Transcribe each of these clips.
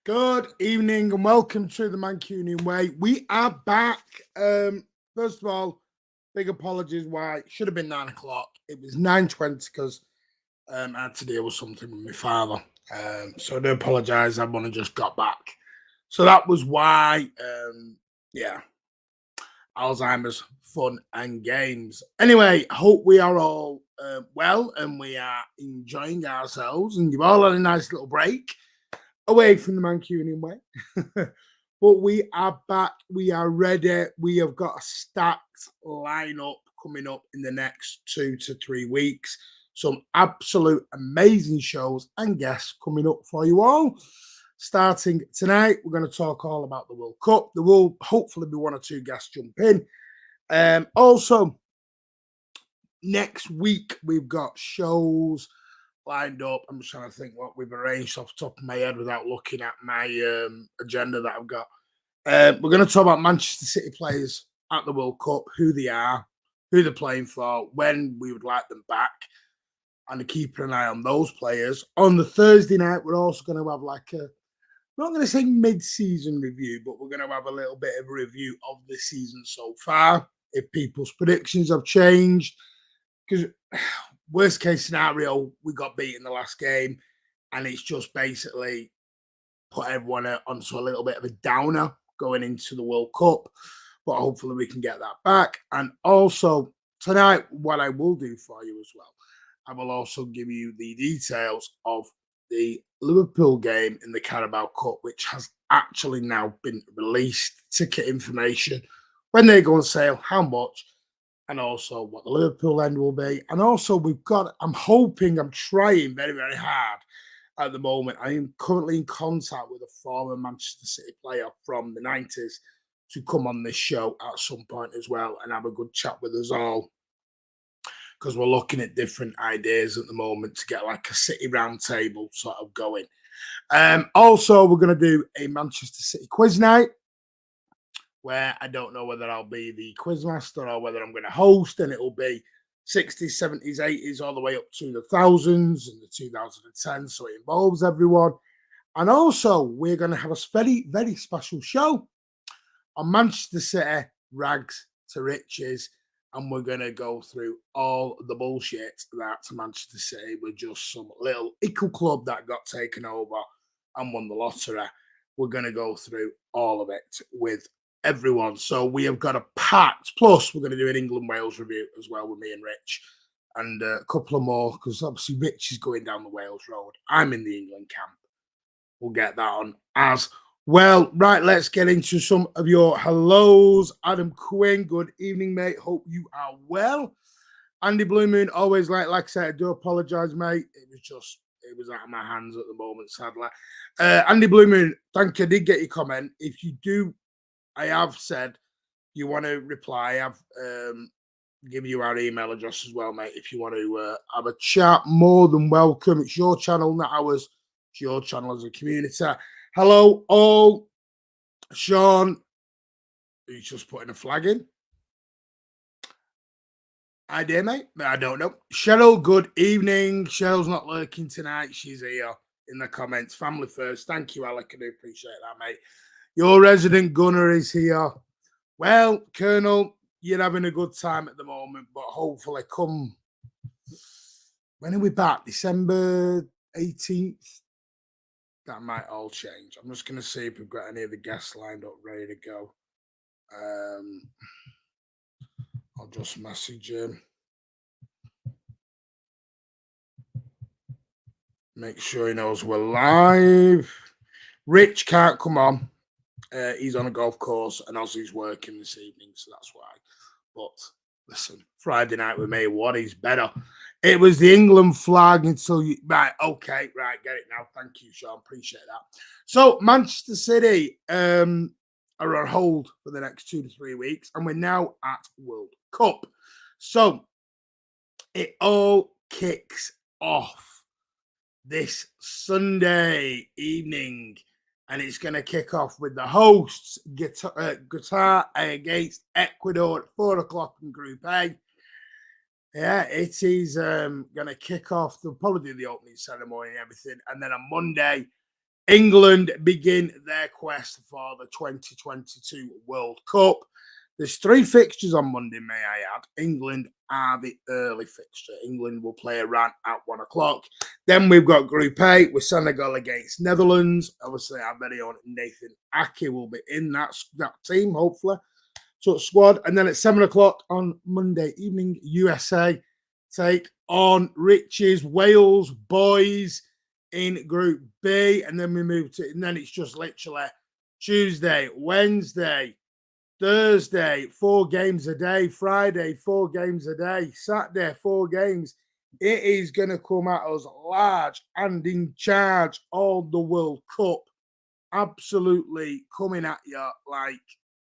Good evening and welcome to the Mancunian Way. We are back. First of all, big apologies why it should have been 9 o'clock. It was 9:20 because I had to deal with something with my father. So I do apologise. I've only just got back. So that was why, yeah, Alzheimer's fun and games. Anyway, hope we are all well and we are enjoying ourselves and you've all had a nice little break away from the Mancunian Way. But we are back. We are ready. We have got a stacked lineup coming up in the next 2 to 3 weeks. Some absolute amazing shows and guests coming up for you all. Starting tonight, we're going to talk all about the World Cup. There will hopefully be one or two guests jump in. Also, next week, we've got shows lined up. I'm just trying to think what we've arranged off the top of my head without looking at my agenda that I've got. We're going to talk about Manchester City players at the World Cup, who they are, who they're playing for, when we would like them back, and keeping an eye on those players. On the Thursday night, we're also going to have I'm not going to say mid-season review, but we're going to have a little bit of a review of the season so far, if people's predictions have changed. Because worst case scenario, we got beat in the last game, and it's just basically put everyone onto a little bit of a downer going into the World Cup. But hopefully we can get that back. And also tonight, what I will do for you as well, I will also give you the details of the Liverpool game in the Carabao Cup, which has actually now been released. Ticket information, when they go on sale, how much, and also what the Liverpool end will be. And also I'm trying very, very hard at the moment. I am currently in contact with a former Manchester City player from the 90s to come on this show at some point as well and have a good chat with us all, because we're looking at different ideas at the moment to get like a City roundtable sort of going. Also, we're going to do a Manchester City quiz night, where I don't know whether I'll be the quizmaster or whether I'm going to host, and it'll be 60s, 70s, 80s, all the way up to the thousands and the 2010s, so it involves everyone. And also, we're going to have a very, very special show on Manchester City, rags to riches, and we're going to go through all the bullshit that Manchester City were just some little ickle club that got taken over and won the lottery. We're going to go through all of it with everyone. So we have got a packed, plus we're going to do an England-Wales review as well with me and Rich, and a couple of more, because obviously Rich is going down the Wales road. I'm in the England camp. We'll get that on as well. Right, let's get into some of your hellos. Adam Quinn, good evening, mate. Hope you are well. Andy Blue Moon, always like I said, I do apologise, mate. It was out of my hands at the moment, sadly. Andy Blue Moon, thank you. I did get your comment. If you do, I have said you want to reply. I've given you our email address as well, mate. If you want to have a chat, more than welcome. It's your channel, not ours. It's your channel as a community. Hello, all. Sean, he's just putting a flag in. Idea, mate? I don't know. Cheryl, good evening. Cheryl's not lurking tonight. She's here in the comments. Family first. Thank you, Alec. I do appreciate that, mate. Your resident gunner is here. Well, Colonel, you're having a good time at the moment, but hopefully when are we back? December 18th? That might all change. I'm just going to see if we've got any of the guests lined up ready to go. I'll just message him. Make sure he knows we're live. Rich can't come on. He's on a golf course and Ozzy's working this evening, so that's why. But listen, Friday night with me, what is better? It was the England flag until you... Right, okay, right, get it now. Thank you, Sean. Appreciate that. So, Manchester City are on hold for the next 2 to 3 weeks, and we're now at World Cup. So, it all kicks off this Sunday evening, and it's going to kick off with the hosts, Qatar against Ecuador at 4 o'clock in Group A. Yeah, it is going to kick off. They'll probably do the opening ceremony and everything. And then on Monday, England begin their quest for the 2022 World Cup. There's 3 fixtures on Monday, may I add. England are the early fixture. England will play Iran at 1 o'clock. Then we've got Group A with Senegal against Netherlands. Obviously, our very own Nathan Ake will be in that team, hopefully. So squad. And then at 7 o'clock on Monday evening, USA take on Rich's Wales boys in Group B. And then we move to, and then it's just literally Tuesday, Wednesday, Thursday, 4 games a day. Friday, 4 games a day. Saturday, 4 games. It is going to come at us large and in charge all the World Cup. Absolutely coming at you like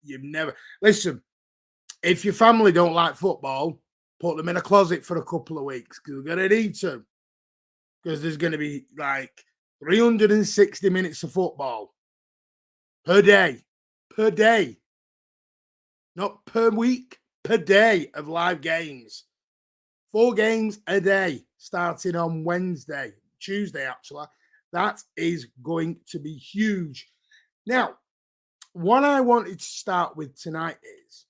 you've never. Listen, if your family don't like football, put them in a closet for a couple of weeks because we're going to need to. Because there's going to be like 360 minutes of football per day. Per day. Not per week, per day of live games. 4 games a day starting on Wednesday, Tuesday, actually. That is going to be huge. Now, what I wanted to start with tonight is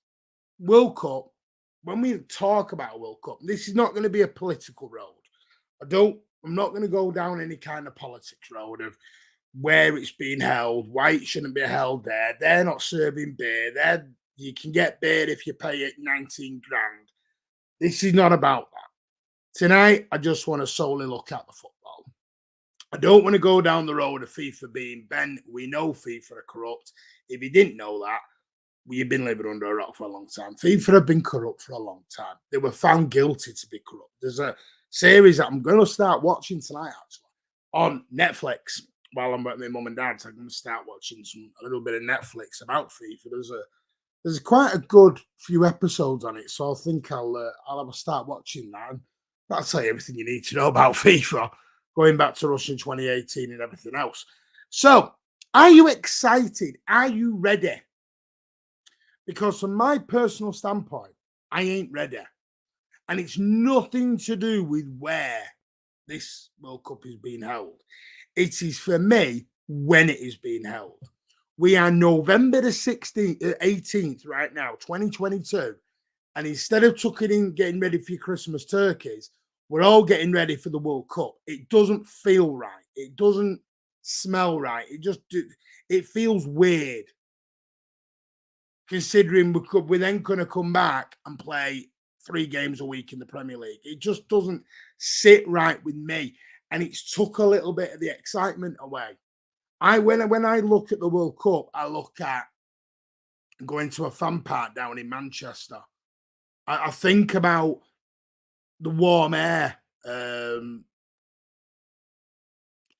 World Cup. When we talk about World Cup, this is not going to be a political road. I'm not going to go down any kind of politics road of where it's being held, why it shouldn't be held there. They're not serving beer. You can get beer if you pay it 19 grand. This is not about that. Tonight, I just want to solely look at the football. I don't want to go down the road of FIFA being bent. We know FIFA are corrupt. If you didn't know that, you've been living under a rock for a long time. FIFA have been corrupt for a long time. They were found guilty to be corrupt. There's a series that I'm going to start watching tonight, actually, on Netflix. While I'm at my mum and dad's, I'm going to start watching a little bit of Netflix about FIFA. There's quite a good few episodes on it, so I think I'll have a start watching that. And that'll tell you everything you need to know about FIFA, going back to Russia in 2018 and everything else. So, are you excited? Are you ready? Because from my personal standpoint, I ain't ready. And it's nothing to do with where this World Cup is being held. It is for me when it is being held. We are November the 18th right now, 2022. And instead of getting ready for your Christmas turkeys, we're all getting ready for the World Cup. It doesn't feel right. It doesn't smell right. It feels weird. Considering we're then going to come back and play 3 games a week in the Premier League. It just doesn't sit right with me. And it's took a little bit of the excitement away. When I look at the World Cup, I look at going to a fan park down in Manchester. I think about the warm air,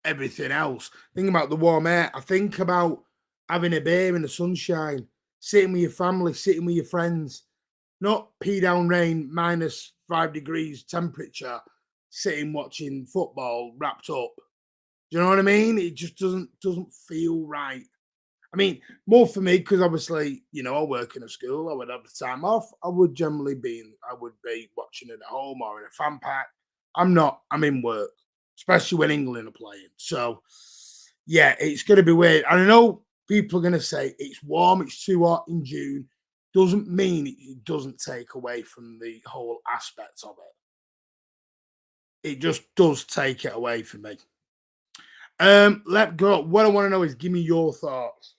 everything else. Think about the warm air. I think about having a beer in the sunshine, sitting with your family, sitting with your friends, not pee down rain, -5 degrees temperature, sitting watching football wrapped up. Do you know what I mean? It just doesn't feel right. I mean, more for me because obviously, I work in a school. I would have the time off. I would be watching it at home or in a fan pack. I'm not. I'm in work, especially when England are playing. So, yeah, it's going to be weird. And I know people are going to say it's warm, it's too hot in June. Doesn't mean it doesn't take away from the whole aspect of it. It just does take it away from me. Let go. What I want to know is give me your thoughts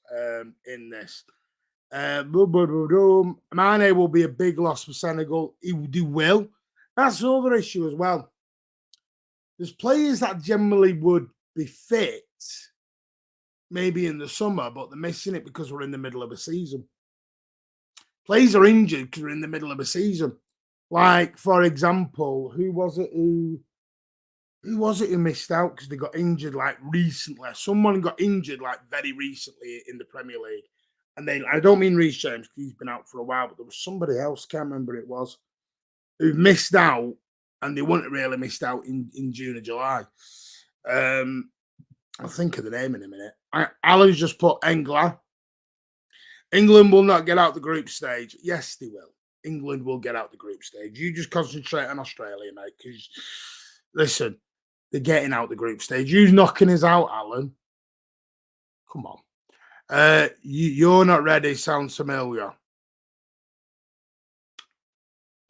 in this. Mane will be a big loss for Senegal. He will. That's another issue as well. There's players that generally would be fit maybe in the summer, but they're missing it because we're in the middle of a season. Players are injured because we're in the middle of a season. Like, for example, who was it who missed out because they got injured like recently? Someone got injured like very recently in the Premier League. And I don't mean Reece James because he's been out for a while, but there was somebody else, can't remember who it was, who missed out, and they wouldn't have really missed out in June or July. I'll think of the name in a minute. Alan's just put England. England will not get out the group stage. Yes, they will. England will get out the group stage. You just concentrate on Australia, mate, because, listen, they're getting out the group stage. Who's knocking us out, Alan? Come on. You're not ready sounds familiar.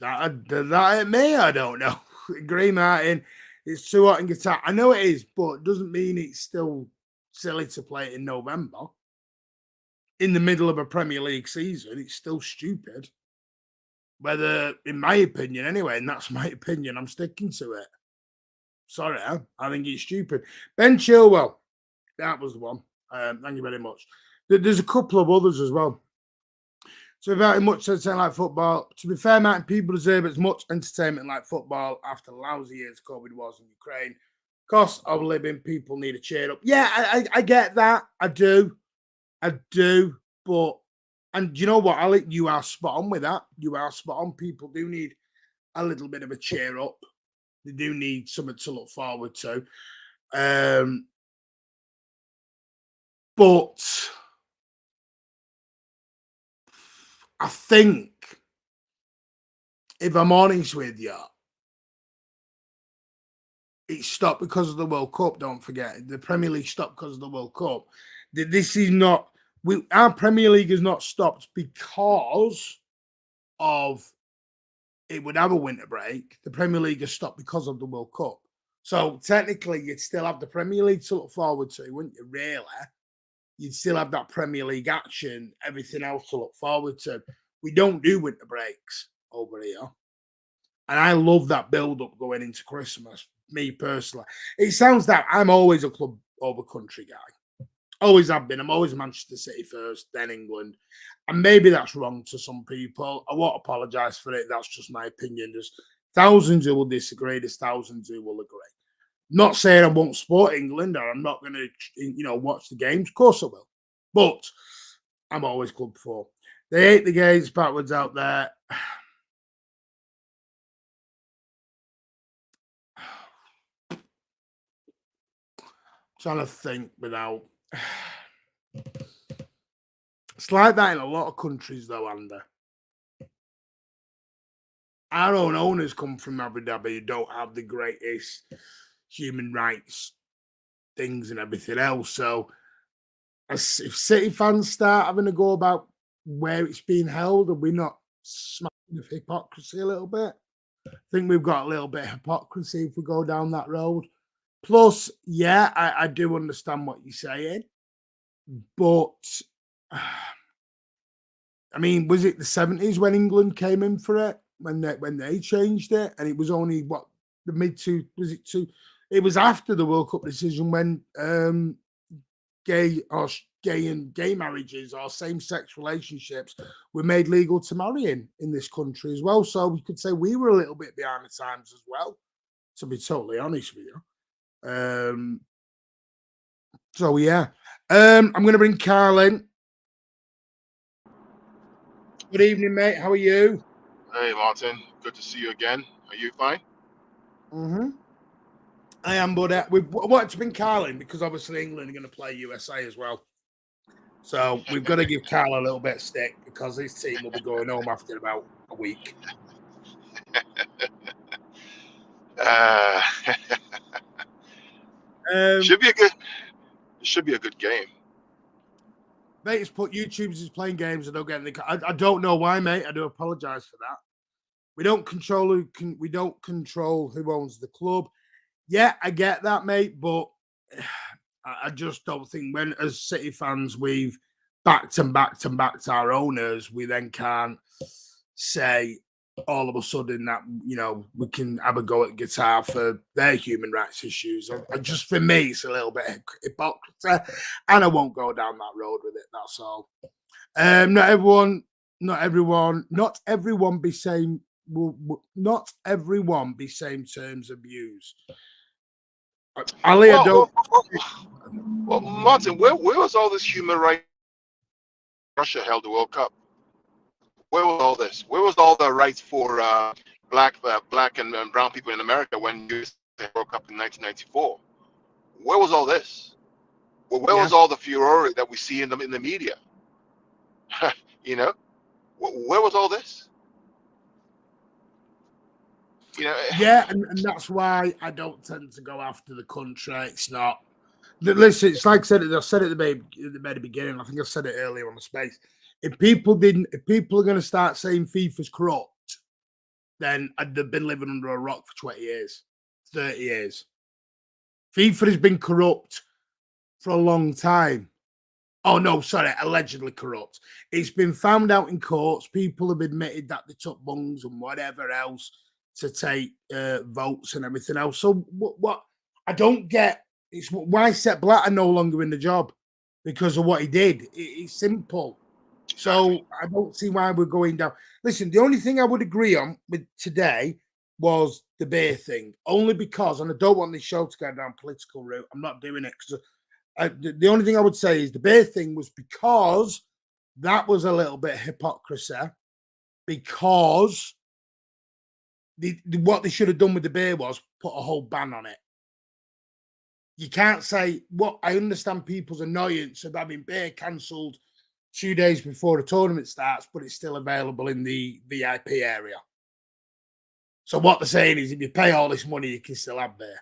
That ain't me, I don't know. Agree, Martin. It's too hot in Qatar. I know it is, but it doesn't mean it's still silly to play it in November. In the middle of a Premier League season, it's still stupid. Whether, in my opinion, anyway, and that's my opinion, I'm sticking to it. Sorry, I think it's stupid. Ben Chilwell, that was the one. Thank you very much. There's a couple of others as well. So very much entertainment like football. To be fair, Martin, people deserve as much entertainment like football after the lousy years COVID was in Ukraine. Cost of living, people need a cheer up. Yeah, I get that. I do. But, and you know what, Alec, you are spot on with that. You are spot on. People do need a little bit of a cheer up. They do need something to look forward to. But I think, if I'm honest with you, it stopped because of the World Cup. Don't forget, the Premier League stopped because of the World Cup. This is not. Our Premier League has not stopped because of it would have a winter break. The Premier League has stopped because of the World Cup. So technically, you'd still have the Premier League to look forward to, wouldn't you? Really, you'd still have that Premier League action, everything else to look forward to. We don't do winter breaks over here. And I love that build-up going into Christmas, me personally. It sounds that I'm always a club over country guy. Always have been. I'm always Manchester City first, then England. And maybe that's wrong to some people. I won't apologise for it. That's just my opinion. There's thousands who will disagree. There's thousands who will agree. Not saying I won't support England or I'm not going to, watch the games. Of course I will. But I'm always club for. They hate the games backwards out there. Trying to think without. It's like that in a lot of countries, though, Andy. Our own owners come from Abu Dhabi who don't have the greatest human rights things and everything else. So, if City fans start having to go about where it's being held, are we not smacking of hypocrisy a little bit? I think we've got a little bit of hypocrisy if we go down that road. Plus, yeah, I do understand what you're saying, but I mean, was it the 70s when England came in for it? When they changed it, and it was only what the mid two was it two? It was after the World Cup decision when gay marriages or same-sex relationships were made legal to marry in this country as well. So we could say we were a little bit behind the times as well, to be totally honest with you. So yeah, I'm going to bring Carl in. Good evening, mate. How are you? Hey, Martin. Good to see you again. Are you fine? I am, but we've wanted to bring Carl in because obviously England are going to play USA as well. So we've got to give Carl a little bit of stick because his team will be going home after about a week. Should be a good game. Mate, it's put YouTubers is playing games and don't get any. I don't know why, mate. I do apologise for that. We don't control who owns the club. Yeah, I get that, mate, but I just don't think when, as City fans, we've backed our owners, we then can't say all of a sudden that, we can have a go at Qatar for their human rights issues. And just for me, it's a little bit hypocrisy, and I won't go down that road with it. That's all. Not everyone be same. Not everyone be same terms of views. Ali, I don't. Well, Martin, where was all this human rights? Russia held the World Cup. Where was all this? Where was all the rights for black and brown people in America when you World Cup in 1994? Where was all this? Well, where was all the furor that we see in the media? Where was all this? Yeah, and that's why I don't tend to go after the country. It's not Listen, it's like I said at the very beginning. I think I said it earlier on the space. If people are going to start saying FIFA's corrupt, then they've been living under a rock for 20 years, 30 years. FIFA has been corrupt for a long time. Oh, no, sorry, allegedly corrupt. It's been found out in courts. People have admitted that they took bungs and whatever else to take votes and everything else. So what I don't get is why Sepp Blatter no longer in the job because of what he did. It's simple. So I don't see why we're going down. Listen, the only thing I would agree on with today was the beer thing, only because, and I don't want this show to go down political route. I'm not doing it because the only thing I would say is the beer thing was because that was a little bit of hypocrisy, because what they should have done with the beer was put a whole ban on it. You can't say, what I understand people's annoyance of having beer cancelled 2 days before the tournament starts, but it's still available in the VIP area. So what they're saying is if you pay all this money, you can still have beer.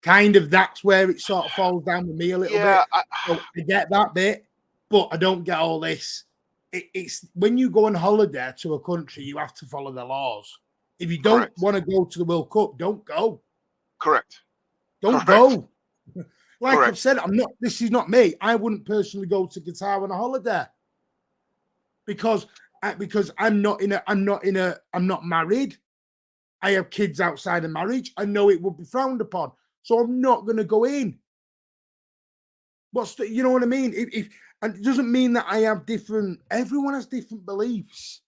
Kind of that's where it sort of falls down with me a little bit. So I get that bit, but I don't get all this. It's when you go on holiday to a country, you have to follow the laws. If you don't want to go to the World Cup, don't go. Correct. Don't go. Like I've said, this is not me. I wouldn't personally go to Qatar on a holiday because I'm not married. I have kids outside of marriage. I know it would be frowned upon. So I'm not going to go in. You know what I mean? And it doesn't mean that I have everyone has different beliefs.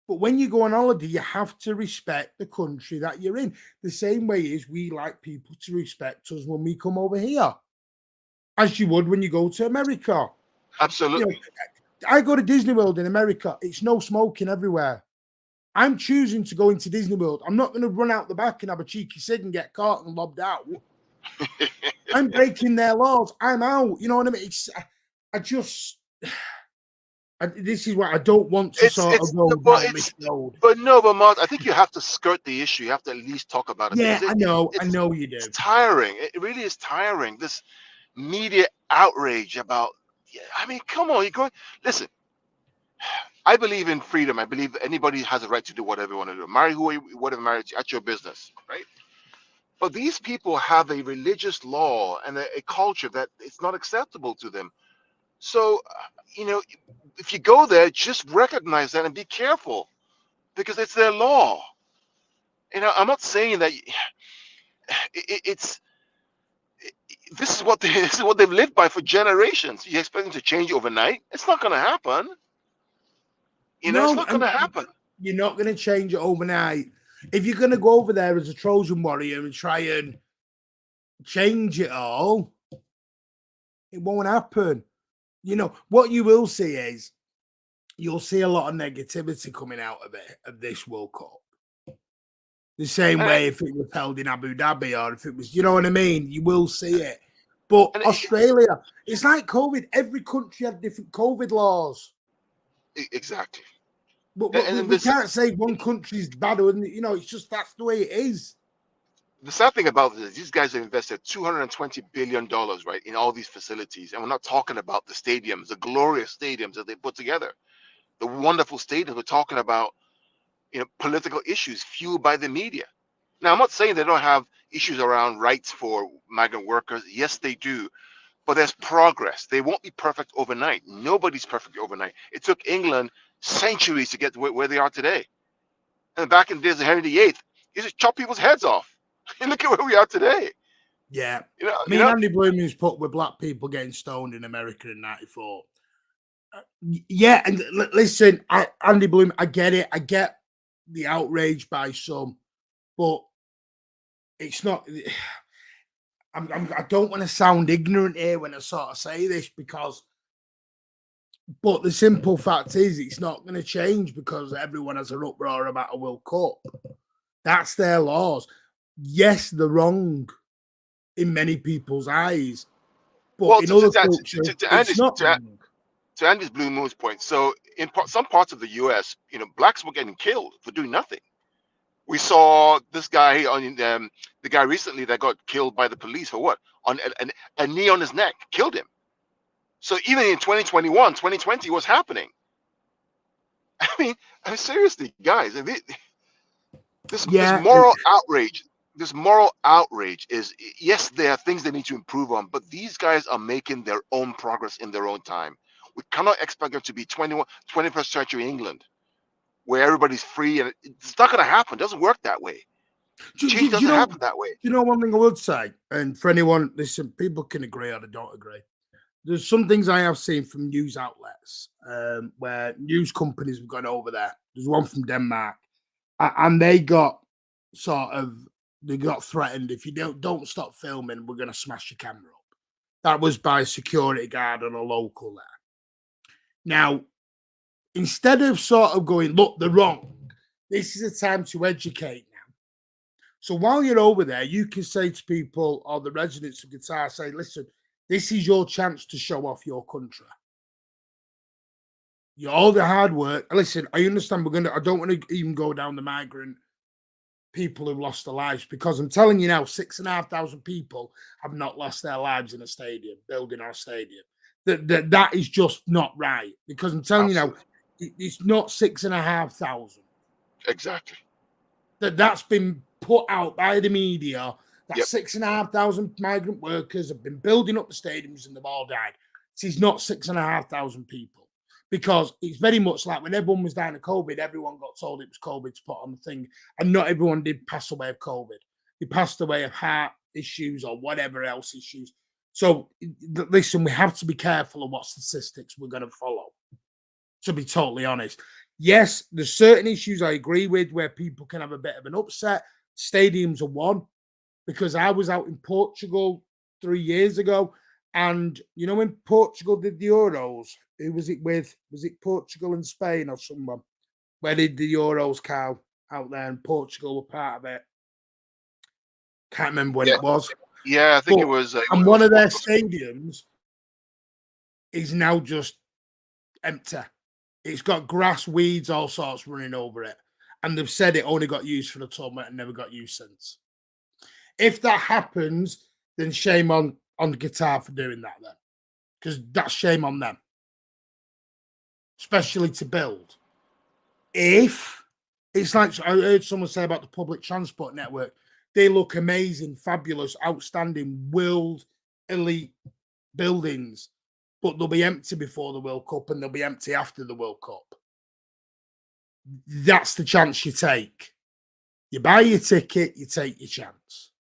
But when you go on holiday, you have to respect the country that you're in. The same way as we like people to respect us when we come over here, as you would when you go to America. Absolutely. You know, I go to Disney World in America. It's no smoking everywhere. I'm choosing to go into Disney World. I'm not going to run out the back and have a cheeky cig and get caught and lobbed out. I'm breaking their laws. I'm out. You know what I mean? This is what I don't want to go down this road. But Mark, I think you have to skirt the issue. You have to at least talk about it. Yeah, I know you do. It's tiring. It really is tiring. This media outrage about. I mean, come on, listen. I believe in freedom. I believe anybody has a right to do whatever you want to do. Marry who you whatever marriage at your business, right? But these people have a religious law and a culture that it's not acceptable to them. So, if you go there, just recognize that and be careful because it's their law. I'm not saying that this is what they've lived by for generations. You expect them to change overnight? It's not going to happen. It's not going to happen. You're not going to change it overnight. If you're going to go over there as a Trojan warrior and try and change it all, it won't happen. What you will see is you'll see a lot of negativity coming out of this World Cup. The same way if it was held in Abu Dhabi or if it was, you know what I mean? You will see it. But Australia, it's like COVID. Every country had different COVID laws. Exactly. But we can't say one country's bad, it's just that's the way it is. The sad thing about this is these guys have invested $220 billion, right, in all these facilities. And we're not talking about the stadiums, the glorious stadiums that they put together, the wonderful stadiums. We're talking about, political issues fueled by the media. Now, I'm not saying they don't have issues around rights for migrant workers. Yes, they do. But there's progress. They won't be perfect overnight. Nobody's perfect overnight. It took England centuries to get to where they are today. And back in the days of Henry VIII, he used to chop people's heads off. And look at where we are today. Yeah. Andy Blooming's put with black people getting stoned in America in 94. Yeah, and listen, Andy Bloom, I get it. I get the outrage by some, but it's not... I don't want to sound ignorant here when I sort of say this but the simple fact is it's not going to change because everyone has an uproar about a World Cup. That's their laws. Yes, they're wrong in many people's eyes, but in other cultures, it's not wrong. To Andy's Blue Moon's point, so in some parts of the U.S., blacks were getting killed for doing nothing. We saw this guy the guy recently that got killed by the police for what? on a knee on his neck, killed him. So even in 2021, 2020 was happening. I mean seriously, guys, this Yeah, moral outrage. This moral outrage is, yes, there are things they need to improve on, but these guys are making their own progress in their own time. We cannot expect them to be 21st century England, where everybody's free, and it's not going to happen. It doesn't work that way. Change doesn't happen that way. You know, one thing I would say, and for anyone, listen, people can agree or they don't agree. There's some things I have seen from news outlets where news companies have gone over there. There's one from Denmark, and they got threatened. If you don't stop filming, we're going to smash your camera up. That was by a security guard and a local there. Now, instead of sort of going, look, they're wrong, this is a time to educate now. So while you're over there, you can say to people or the residents of Qatar, say, listen, this is your chance to show off your country. All the hard work. Listen, I understand I don't want to even go down the migrant people who've lost their lives, because I'm telling you now, 6,500 people have not lost their lives in a stadium, building our stadium. That is just not right, because I'm telling Absolutely. you now, it's not 6,500. Exactly. That's been put out by the media. That Yep. 6,500 migrant workers have been building up the stadiums and they've all died. It's not 6,500 people, because it's very much like when everyone was dying of COVID, everyone got told it was COVID to put on the thing, and not everyone did pass away of COVID. They passed away of heart issues or whatever else issues. So listen, we have to be careful of what statistics we're going to follow, to be totally honest. Yes, there's certain issues I agree with where people can have a bit of an upset. Stadiums are one, because I was out in Portugal 3 years ago, and you know when Portugal did the Euros, who was it with? Was it Portugal and Spain or someone? Where did the Euros, Carl, out there, and Portugal were part of it? Can't remember when it was. Yeah, I think it was. And one of their stadiums is now just empty. It's got grass, weeds, all sorts running over it. And they've said it only got used for the tournament and never got used since. If that happens, then shame on Qatar for doing that then. Because that's shame on them. Especially to build. If it's like I heard someone say about the public transport network, they look amazing, fabulous, outstanding, world elite buildings, but they'll be empty before the World Cup and they'll be empty after the World Cup. That's the chance you take. You buy your ticket, you take your chance.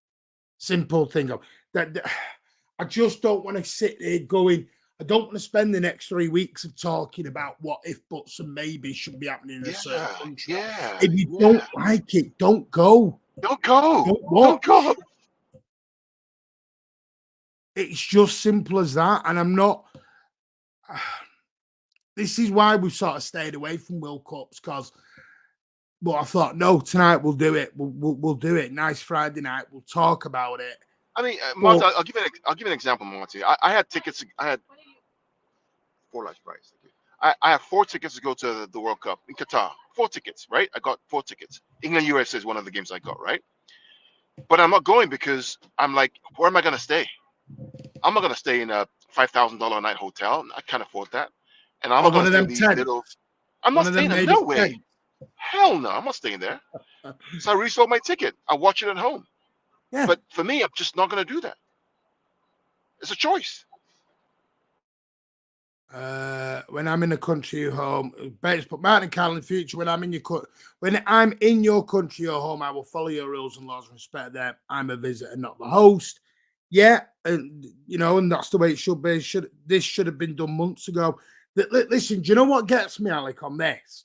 Simple thing. I just don't want to sit there going, I don't want to spend the next 3 weeks of talking about what if, buts, and maybe should be happening in a certain country. If you don't like it, don't go. Don't go. Don't go. It's just simple as that. And I'm not. This is why we've sort of stayed away from World Cups, because. But I thought, no, tonight we'll do it. We'll do it. Nice Friday night. We'll talk about it. I mean, Monty, I'll give you an example, Monty. I had tickets. I had 4 large price. I have 4 tickets to go to the World Cup in Qatar. 4 tickets, right? I got 4 tickets. England USA is one of the games I got, right? But I'm not going because I'm like, where am I going to stay? I'm not going to stay in a $5,000 a night hotel. I can't afford that. And I'm not going to stay in these little. I'm not staying there. No way. Hell no, I'm not staying there. So I resold my ticket. I watch it at home. Yeah. But for me, I'm just not going to do that. It's a choice. When I'm in a country or home, but Martin Carl, in the future, when I'm in your country or home, I will follow your rules and laws and respect them. I'm a visitor, not the host. Yeah, and and that's the way it should be. This should have been done months ago. Listen, do you know what gets me, Alec, on this?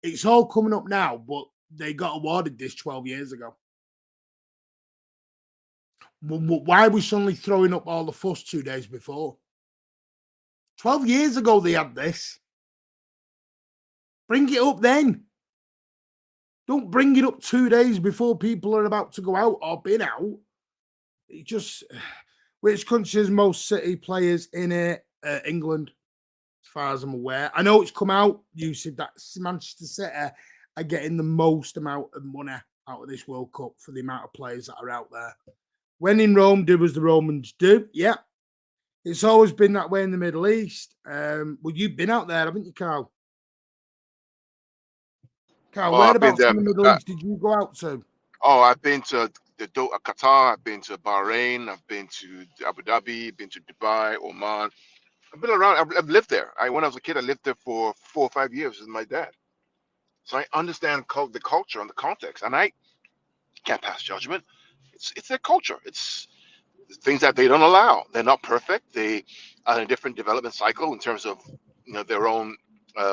It's all coming up now, but they got awarded this 12 years ago. Why are we suddenly throwing up all the fuss 2 days before? 12 years ago they had this. Bring it up then. Don't bring it up 2 days before people are about to go out or been out. It just, which country has most City players in it? England, as far as I'm aware. I know it's come out. You said that Manchester City are getting the most amount of money out of this World Cup for the amount of players that are out there. When in Rome, do as the Romans do. Yeah. It's always been that way in the Middle East. Well, you've been out there, haven't you, Carl? Carl, Oh, I've been whereabouts there. in the Middle East did you go out to? Oh, I've been to Qatar. I've been to Bahrain. I've been to Abu Dhabi. Been to Dubai, Oman. I've been around. I've lived there. When I was a kid, I lived there for 4 or 5 years with my dad. So I understand the culture and the context, and I can't pass judgment. It's their culture. It's things that they don't allow. They're not perfect. They are in a different development cycle in terms of their own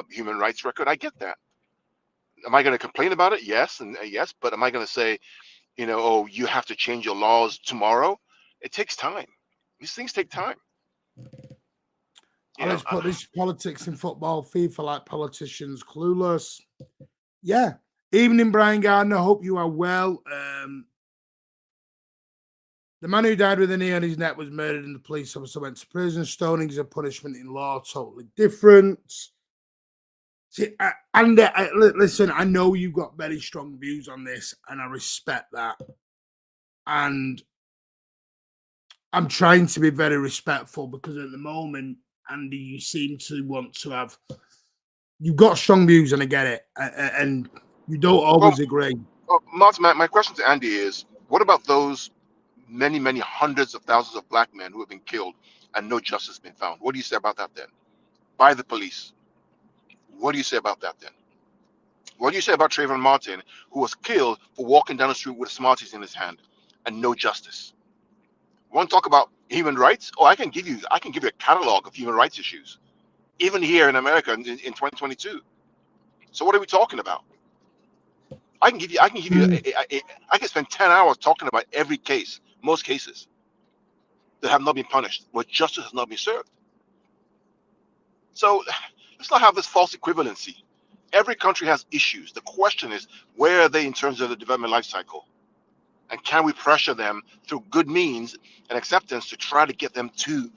human rights record. I get that. Am I going to complain about it? Yes, and yes. But am I going to say, oh, you have to change your laws tomorrow? It takes time. These things take time. Oh, let's put this politics in football. FIFA like politicians clueless. Yeah. Evening, Brian Gardner. Hope you are well. The man who died with a knee on his neck was murdered and the police officer went to prison. Stoning is a punishment in law, totally different. See, listen, I know you've got very strong views on this, and I respect that. And I'm trying to be very respectful because at the moment, Andy, you seem to want to have. You've got strong views, and I get it, and you don't always agree. Well, Martin, my question to Andy is: what about those many, many hundreds of thousands of black men who have been killed and no justice has been found? What do you say about that then? By the police. What do you say about that then? What do you say about Trayvon Martin, who was killed for walking down the street with Smarties in his hand and no justice? Want to talk about human rights? Oh, I can give you a catalog of human rights issues, even here in America in 2022. So what are we talking about? I can spend 10 hours talking about every case, most cases that have not been punished, where justice has not been served. So let's not have this false equivalency. Every country has issues. The question is, where are they in terms of the development life cycle? And can we pressure them through good means and acceptance to try to get them to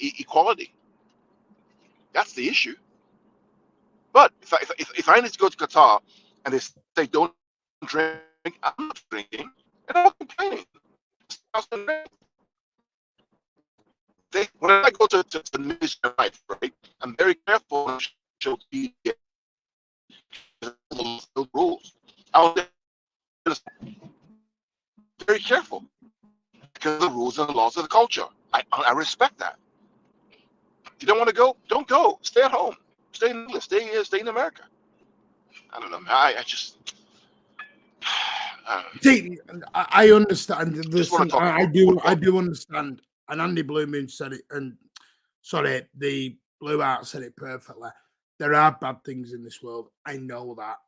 equality? That's the issue. But if I need to go to Qatar and they say don't drink, I'm not drinking, and I'm not complaining. When I go to the Ministry of Life, right, I'm very careful to show the rules. I was very careful because of the rules and the laws of the culture. I respect that. If you don't want to go, don't go. Stay at home. Stay in England. Stay in America. I don't know. I just. See, I understand. Listen, I do understand. And Andy Blue Moon said it, and sorry, the Blue Art said it perfectly. There are bad things in this world. I know that.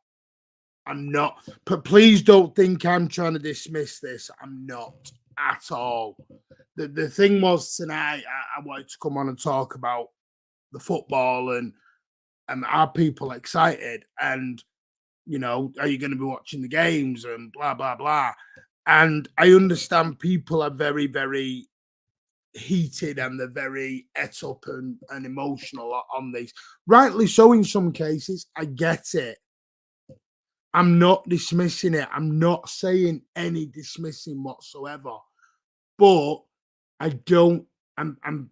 I'm not, but please don't think I'm trying to dismiss this. I'm not at all. The thing was tonight, I wanted to come on and talk about the football and are people excited? And are you going to be watching the games and blah, blah, blah. And I understand people are very, very heated and they're very et up and emotional on these. Rightly so in some cases. I get it. I'm not dismissing it. I'm not saying any dismissing whatsoever. But I don't. I'm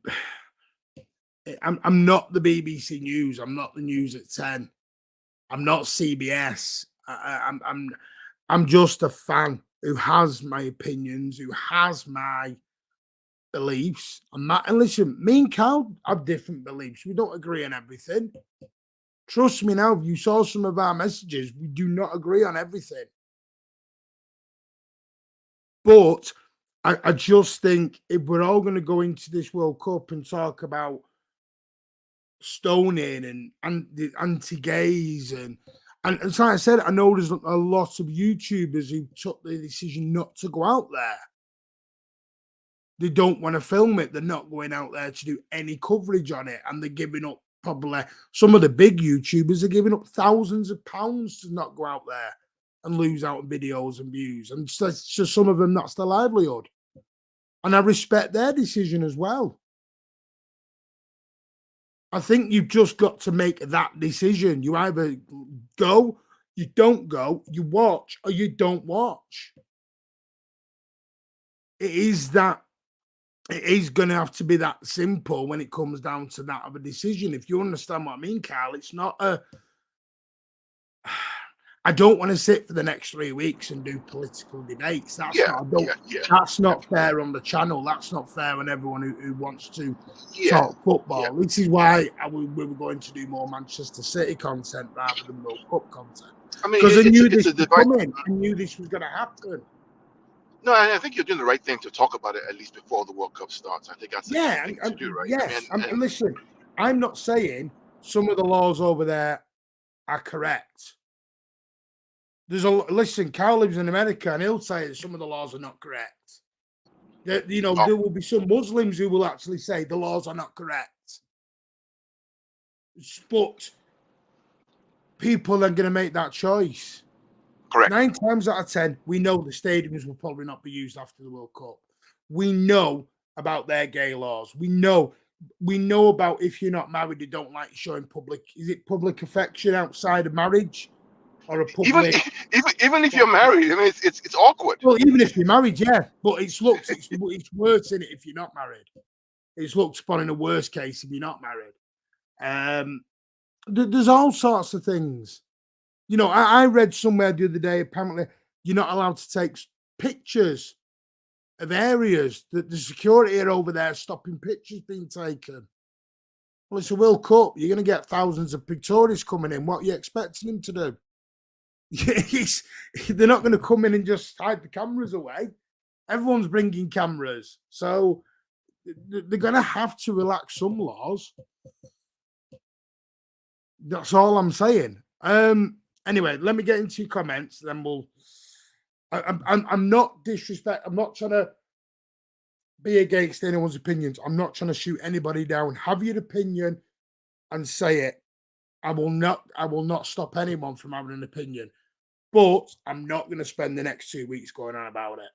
not the BBC News. I'm not the news at 10. I'm not CBS. I'm just a fan who has my opinions, who has my beliefs. And listen, me and Cal have different beliefs. We don't agree on everything. Trust me now, if you saw some of our messages, we do not agree on everything. But I just think if we're all going to go into this World Cup and talk about stoning and the anti-gays and like I said, I know there's a lot of YouTubers who took the decision not to go out there. They don't want to film it. They're not going out there to do any coverage on it, and they're giving up. Probably some of the big YouTubers are giving up thousands of pounds to not go out there and lose out on videos and views. And so some of them, that's their livelihood. And I respect their decision as well. I think you've just got to make that decision. You either go, you don't go, you watch, or you don't watch. it is that it is going to have to be that simple when it comes down to that of a decision. If you understand what I mean, Carl, it's not a. I don't want to sit for the next 3 weeks and do political debates. That's not. I don't. That's not fair on the channel. That's not fair on everyone who wants to talk football. This is why we were going to do more Manchester City content rather than World Cup content. I mean, because I knew this was coming. I knew this was going to happen. No, I think you're doing the right thing to talk about it at least before the World Cup starts. I think that's the thing to do, right? Yes, and listen, I'm not saying some of the laws over there are correct. Listen, Carl lives in America, and he'll say that some of the laws are not correct. There will be some Muslims who will actually say the laws are not correct. But people are going to make that choice. Correct. 9 times out of 10, we know the stadiums will probably not be used after the World Cup. We know about their gay laws. We know about if you're not married, they don't like showing public. Is it public affection outside of marriage, or a public? Even if you're married, I mean, it's awkward. Well, even if you're married, yeah, but it's worse in it if you're not married. It's looked upon in a worse case if you're not married. There's all sorts of things. I read somewhere the other day, apparently you're not allowed to take pictures of areas that the security are over there stopping pictures being taken. Well, it's a World Cup. You're going to get thousands of tourists coming in. What are you expecting them to do? They're not going to come in and just hide the cameras away. Everyone's bringing cameras. So they're going to have to relax some laws. That's all I'm saying. Anyway, let me get into your comments. Then I'm not disrespect. I'm not trying to be against anyone's opinions. I'm not trying to shoot anybody down. Have your opinion and say it. I will not stop anyone from having an opinion. But I'm not going to spend the next 2 weeks going on about it.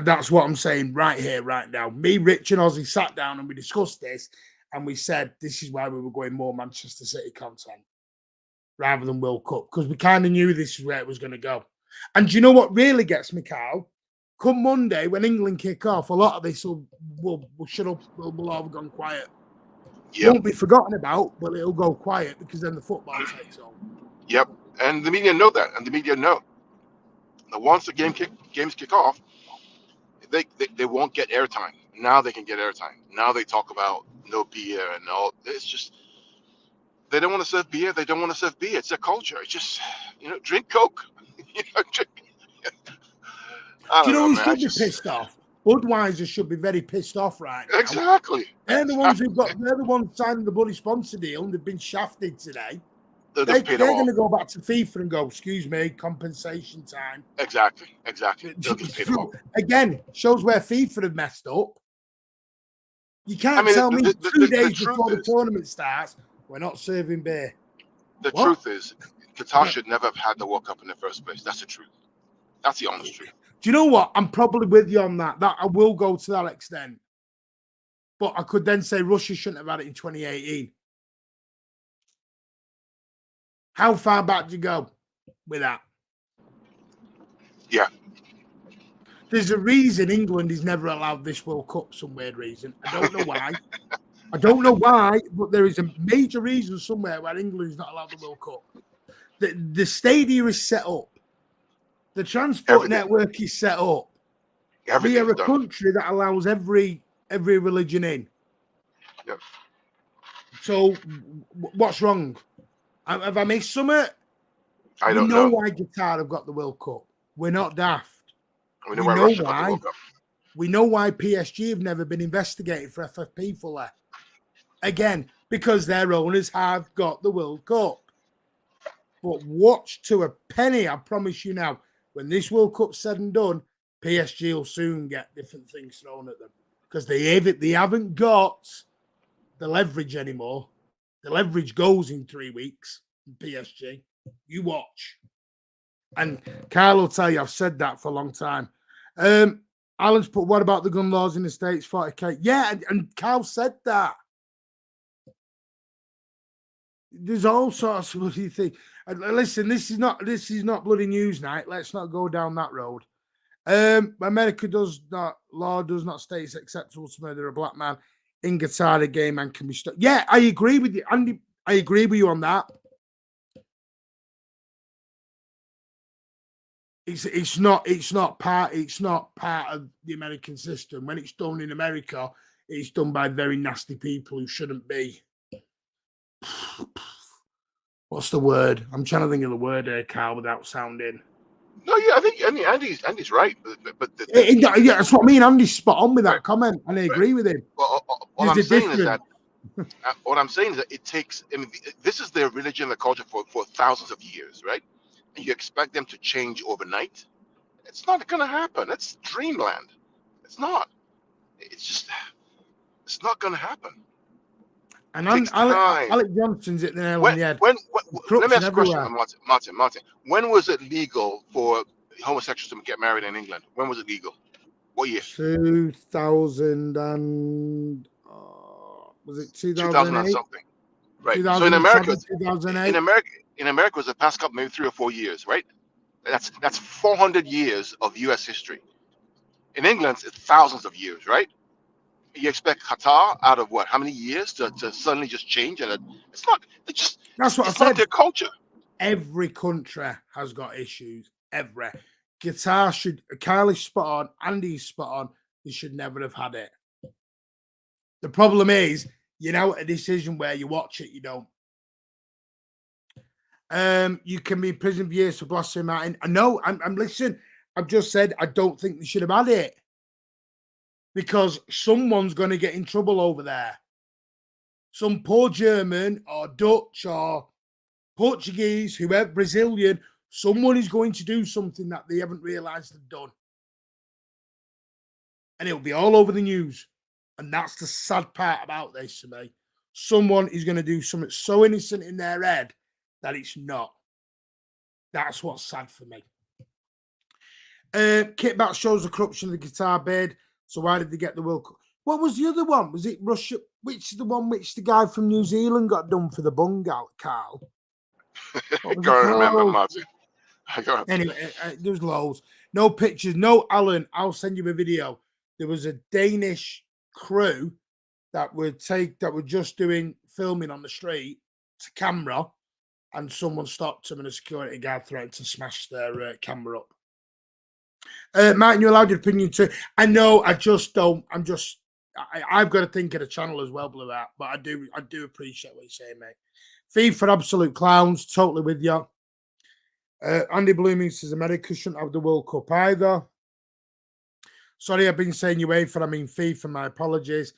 That's what I'm saying right here, right now. Me, Rich, and Ozzy sat down and we discussed this, and we said this is why we were going more Manchester City content rather than World Cup, because we kind of knew this is where it was going to go. And do you know what really gets me, Carl? Come Monday, when England kick off, a lot of this will shut up, will all have gone quiet. Yep. Won't be forgotten about, but it'll go quiet because then the football takes over. Yep, and the media know that, and the media know that once the games kick off, they won't get airtime. Now they can get airtime. Now they talk about no beer and all. It's just they don't want to serve beer. They don't want to serve beer. It's their culture. It's just drink Coke. Drink. Do you know who should be pissed off? Budweiser should be very pissed off right now. Exactly. They're the ones they're the ones signing the bloody sponsor deal, and they've been shafted today. They're going to go back to FIFA and go, excuse me, compensation time. Exactly. Again, shows where FIFA have messed up. You can't tell me 2 days before the tournament starts, we're not serving beer. The truth is, Qatar should never have had the World Cup in the first place. That's the truth. That's the honest truth. Do you know what? I'm probably with you on that. That I will go to that extent. But I could then say Russia shouldn't have had it in 2018. How far back do you go with that? Yeah. There's a reason England is never allowed this World Cup, some weird reason. I don't know why. I don't know why, but there is a major reason somewhere where England is not allowed the World Cup. The stadium is set up. The transport network is set up. We are a country that allows every religion in. Yep. So what's wrong? Have I missed something? I don't know. We know why Qatar have got the World Cup. We're not daft. We know why Russia got the World Cup. We know why PSG have never been investigated for FFP fully. Again, because their owners have got the World Cup. But watch to a penny, I promise you now, when this World Cup's said and done, PSG will soon get different things thrown at them. Because they haven't got the leverage anymore. The leverage goes in 3 weeks in PSG. You watch. And Carl will tell you, I've said that for a long time. Alan's put, what about the gun laws in the States? 40k. Yeah, and Carl said that. There's all sorts of bloody things. Listen, this is not bloody news night. Let's not go down that road. America law does not state it's acceptable to murder a black man in Qatar. A gay man can be stuck. Yeah, I agree with you, Andy. I agree with you on that. It's not part of the American system. When it's done in America, it's done by very nasty people who shouldn't be. What's the word? I'm trying to think of the word here, Carl, without sounding. No, yeah, I think Andy's right, but yeah, that's what I mean. Andy's spot on with that comment, and I agree with him. Well, what I'm saying is that it takes. I mean, this is their religion and culture for thousands of years, right? And you expect them to change overnight? It's not going to happen. It's dreamland. It's not. It's not going to happen. And Alec Johnson's at the nail on the head. Let me ask a question, Martin. When was it legal for homosexuals to get married in England? When was it legal? What year? 2000 and was it 2000 and something? Right. So in America, 2008. in America, was the past couple, maybe 3 or 4 years, right? That's 400 years of U.S. history. In England, it's thousands of years, right? You expect Qatar out of what? How many years to suddenly just change? And it's not. That's what I said. Not their culture. Every country has got issues. Qatar should. Kylie's spot on. Andy's spot on. They should never have had it. The problem is, a decision where you watch it, you don't. You can be in prison for years for blasphemy, Martin. I know. I'm listening. I've just said I don't think they should have had it. Because someone's going to get in trouble over there. Some poor German or Dutch or Portuguese, whoever, Brazilian, someone is going to do something that they haven't realised they've done. And it'll be all over the news. And that's the sad part about this to me. Someone is going to do something so innocent in their head that it's not. That's what's sad for me. Kitbat shows the corruption of the Qatar bid. So why did they get the World Cup? What was the other one? Was it Russia? Which is the one which the guy from New Zealand got done for the bungal, Carl? I can't remember, Martin. Anyway, there's loads. No pictures. No, Alan, I'll send you a video. There was a Danish crew that were just doing filming on the street to camera, and someone stopped them and a security guard threatened to smash their camera up. Martin, you allowed your opinion too. I know. I just don't. I've got to think of the channel as well, Blue Out. But I do appreciate what you're saying, mate. FIFA absolute clowns. Totally with you. Andy Blooming says America shouldn't have the World Cup either. Sorry, I've been saying UEFA. I mean FIFA. My apologies.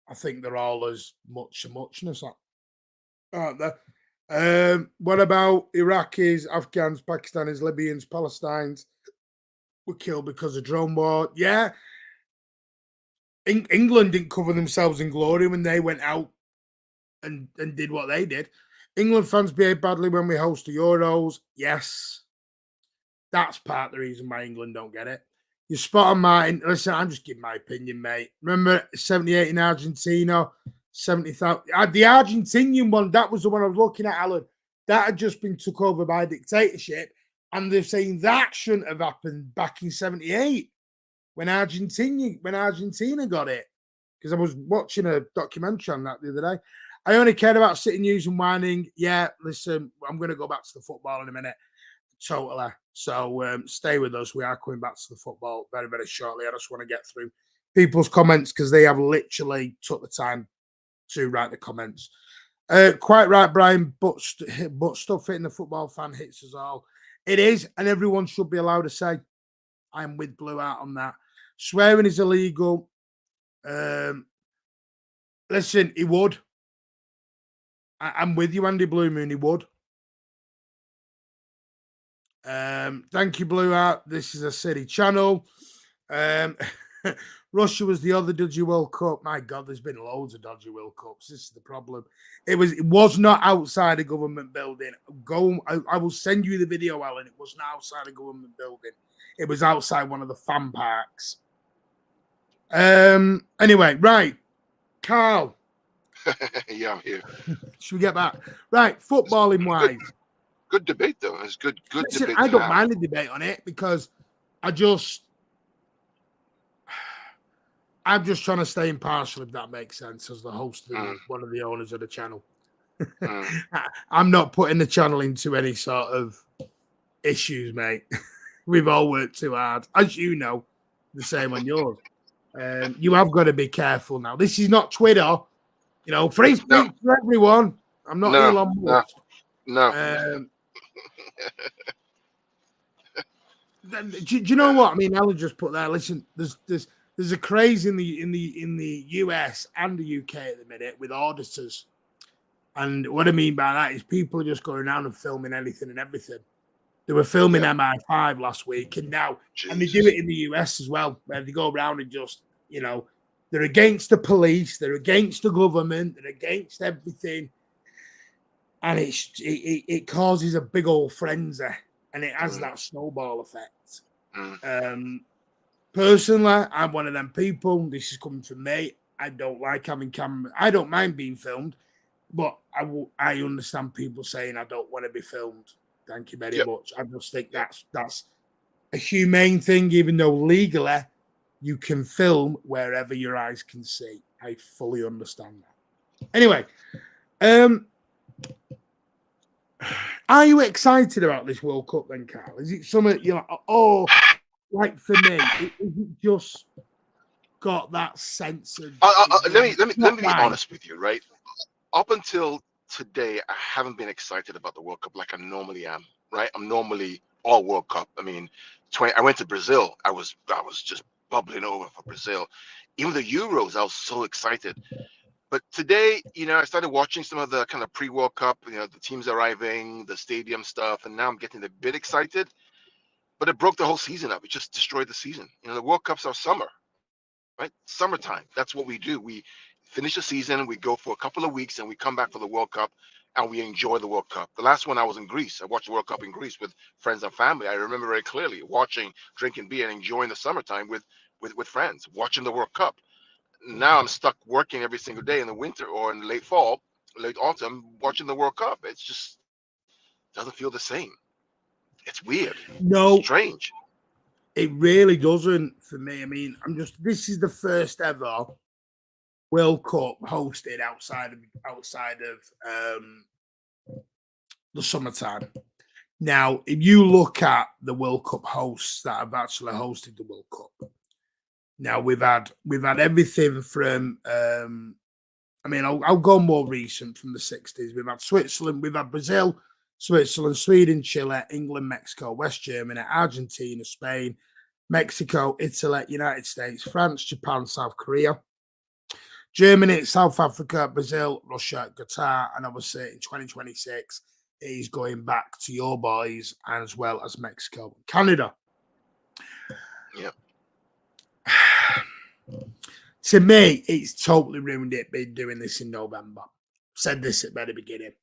I think they're all as much a muchness, aren't they? What about Iraqis, Afghans, Pakistanis, Libyans, Palestinians? Were killed because of drone war. Yeah. England didn't cover themselves in glory when they went out and did what they did. England fans behave badly when we host the Euros. Yes. That's part of the reason why England don't get it. You're spot on, Martin. Listen, I'm just giving my opinion, mate. Remember 78 in Argentina, 70,000. The Argentinian one, that was the one I was looking at, Alan. That had just been took over by a dictatorship. And they're saying that shouldn't have happened back in 78 when Argentina got it. Because I was watching a documentary on that the other day. I only cared about sitting news and whining. Yeah, listen, I'm going to go back to the football in a minute. Totally. So stay with us. We are coming back to the football very, very shortly. I just want to get through people's comments because they have literally took the time to write the comments. Quite right, Brian, but stuff hitting the football fan hits us all. It is, and everyone should be allowed to say, I'm with Blue Out on that. Swearing is illegal. Listen, he would. I'm with you, Andy Blue Moon, he would. Thank you, Blue Out. This is a city channel. Russia was the other dodgy World Cup. My God, there's been loads of dodgy World Cups. This is the problem. It was not outside a government building. I will send you the video, Alan. It was not outside a government building. It was outside one of the fan parks. Anyway, right. Carl. Yeah, I'm here. Should we get back? Right, footballing wise. Good debate, though. It's good Listen, debate. I don't mind the debate on it because I just I'm just trying to stay impartial, if that makes sense, as the host Mm, and one of the owners of the channel. mm. I'm not putting the channel into any sort of issues, mate. We've all worked too hard, as you know. The same on yours. You have got to be careful now. This is not Twitter. You know, free No, speech for everyone. I'm not no, Elon no, Musk. no. Um, do you know what I mean? Ella just put there. Listen, there's a craze in the US and the UK at the minute with auditors, and what I mean by that is people are just going around and filming anything and everything. They were filming Yeah, MI5 last week, and they do Jesus. it in the US as well, where they go around and just, they're against the police, they're against the government, they're against everything, and it causes a big old frenzy, and it has Mm, that snowball effect. mm. Personally, I'm one of them people. This is coming from me. I don't like having camera. I don't mind being filmed, but I understand people saying I don't want to be filmed. Thank you very Yep, much. I just think yep. that's a humane thing, even though legally you can film wherever your eyes can see. I fully understand that. Anyway, are you excited about this World Cup then, Carl? Is it something you're like, oh, like for me, is it just got that sense of Let not me be right? honest with you, right? Up until today, I haven't been excited about the World Cup like I normally am, right? I'm normally all World Cup. I mean, I went to Brazil. I was just bubbling over for Brazil. Even the Euros, I was so excited. But today, I started watching some of the kind of pre-World Cup, the teams arriving, the stadium stuff, and now I'm getting a bit excited. But it broke the whole season up. It just destroyed the season. The World Cups are summer, right? Summertime. That's what we do. We finish the season, we go for a couple of weeks, and we come back for the World Cup, and we enjoy the World Cup. The last one I was in Greece. I watched the World Cup in Greece with friends and family. I remember very clearly watching, drinking beer, and enjoying the summertime with friends, watching the World Cup. Now I'm stuck working every single day in the winter or in the late fall, late autumn, watching the World Cup. It's just doesn't feel the same. It's weird, No, strange. it really doesn't for me. I mean, this is the first ever World Cup hosted outside of the summertime. Now, if you look at the World Cup hosts that have actually hosted the World Cup, now we've had everything from I'll go more recent from the 60s. We've had Switzerland, we've had Brazil, Switzerland, Sweden, Chile, England, Mexico, West Germany, Argentina, Spain, Mexico, Italy, United States, France, Japan, South Korea, Germany, South Africa, Brazil, Russia, Qatar, and obviously in 2026, he's going back to your boys as well as Mexico, Canada. Yeah. To me, it's totally ruined it being doing this in November. Said this at the very beginning.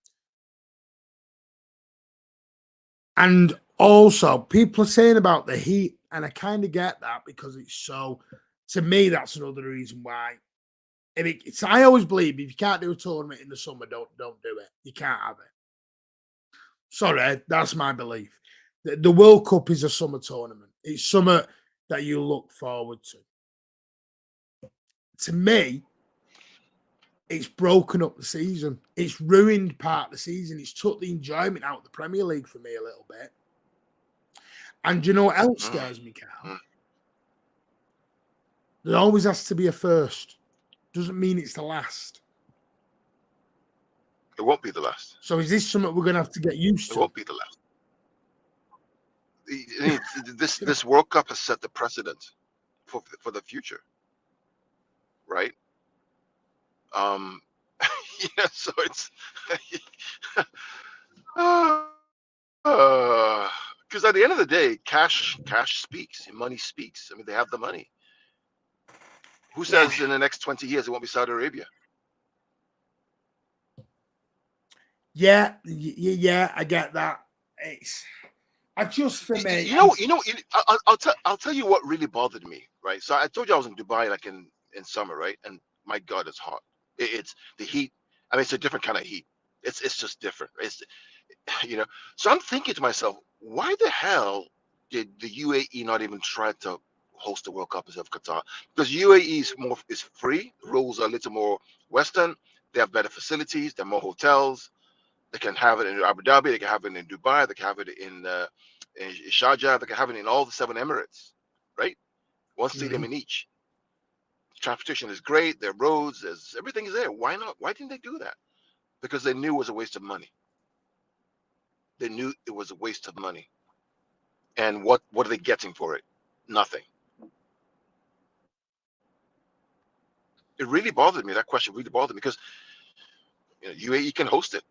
And also, people are saying about the heat, and I kind of get that because it's so. To me, that's another reason why. I always believe if you can't do a tournament in the summer, don't do it. You can't have it. Sorry, that's my belief. The World Cup is a summer tournament. It's summer that you look forward to. To me, it's broken up the season. It's ruined part of the season. It's took the enjoyment out of the Premier League for me a little bit. And you know what else scares me, Carl? There always has to be a first. Doesn't mean it's the last. It won't be the last. So is this something we're going to have to get used It to? won't be the last. This World Cup has set the precedent for the future, right? Um, so it's because at the end of the day, cash speaks, money speaks. I mean, they have the money. Who Yeah. says in the next 20 years it won't be Saudi Arabia? Yeah, I get that. I just for me, I'll tell you what really bothered me, right? So I told you I was in Dubai like in summer, right? And my God, it's hot. It's the heat. I mean, it's a different kind of heat. It's just different. So I'm thinking to myself, why the hell did the UAE not even try to host the World Cup instead of Qatar, because UAE is free. The rules are a little more Western. They have better facilities. There are more hotels. They can have it in Abu Dhabi. They can have it in Dubai. They can have it in Sharjah. They can have it in all the 7 Emirates, right? One stadium in each. Transportation is great. There are roads. Everything is there. Why not? Why didn't they do that? Because they knew it was a waste of money. They knew it was a waste of money. And what are they getting for it? Nothing. It really bothered me. That question really bothered me, because UAE can host it.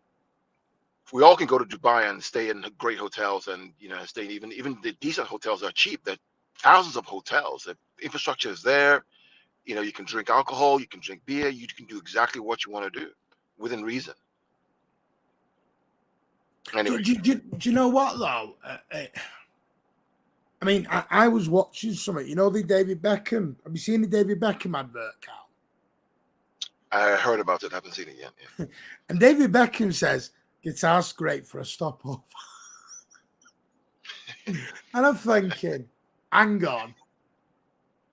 We all can go to Dubai and stay in great hotels, and stay even the decent hotels are cheap. There are thousands of hotels. The infrastructure is there. You can drink alcohol, you can drink beer, you can do exactly what you want to do within reason. Anyway, do you know what though? I mean, I was watching something. The David Beckham. Have you seen the David Beckham advert, Cal? I heard about it. I haven't seen it yet. Yeah. And David Beckham says guitar's great for a stopover. And I'm thinking, hang on.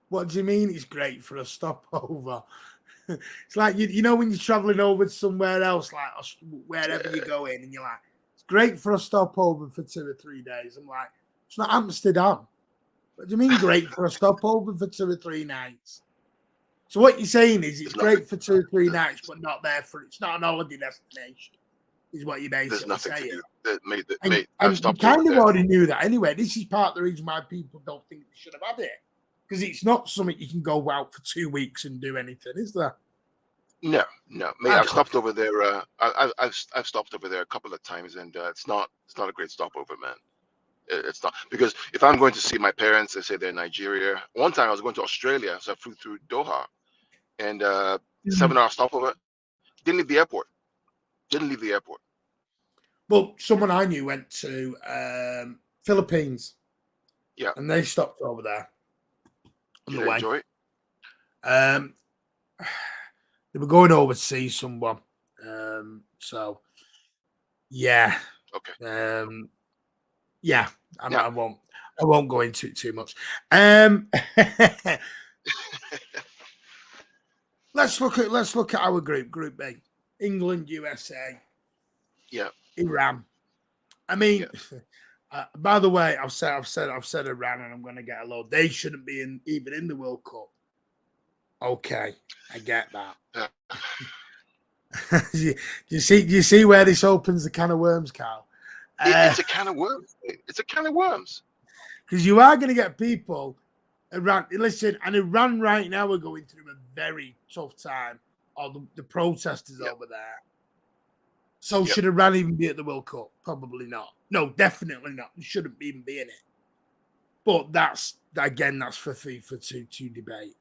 What do you mean it's great for a stopover? It's like, when you're traveling over to somewhere else, like wherever you go in, and you're like, it's great for a stopover for 2 or 3 days. I'm like, it's not Amsterdam. What do you mean great for a stopover for 2 or 3 nights? So what you're saying is it's great for 2 or 3 nights, but not there it's not an holiday destination, is what you're basically saying. That made and you kind of already knew that anyway. This is part of the reason why people don't think they should have had it. Because it's not something you can go out for 2 weeks and do anything, is there? No. Mate, I've stopped over there. I've stopped over there a couple of times, and it's not a great stopover, man. It's not, because if I'm going to see my parents, they say they're in Nigeria. One time I was going to Australia, so I flew through Doha, and 7-hour stopover. Didn't leave the airport. Well, someone I knew went to Philippines. Yeah, and they stopped over there. Did they enjoy it? They were going over to see someone. So yeah. Okay. Yeah. I won't go into it too much. Let's look at our group B. England, USA. Yeah. Iran. I mean, by the way, I've said Iran, and I'm going to get a load. They shouldn't be even in the World Cup. Okay, I get that. Do you see where this opens the can of worms, Carl? It's a can of worms. It's a can of worms. Because you are going to get people around. Listen, and Iran right now are going through a very tough time. Or the protesters over there. So should Iran even be at the World Cup? Probably not. No, definitely not. They shouldn't even be in it. But that's for FIFA to debate.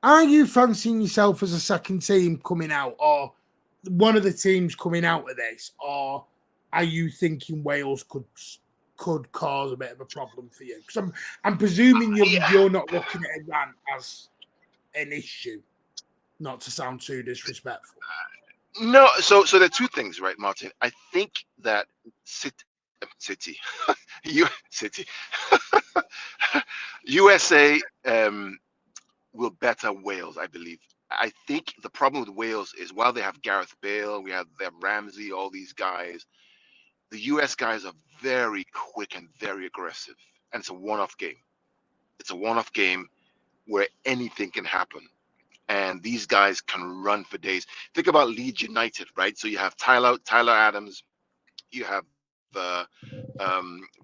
Are you fancying yourself as a second team coming out, or one of the teams coming out of this, or are you thinking Wales could cause a bit of a problem for you? Because I'm presuming you're not looking at Iran as an issue, not to sound too disrespectful. No, so there are two things, right, Martin? I think that USA will better Wales, I believe. I think the problem with Wales is, while they have Gareth Bale, they have Ramsey, all these guys, the US guys are very quick and very aggressive. And it's a one-off game. It's a one-off game where anything can happen. And these guys can run for days. Think about Leeds United, right? So you have Tyler Adams, you have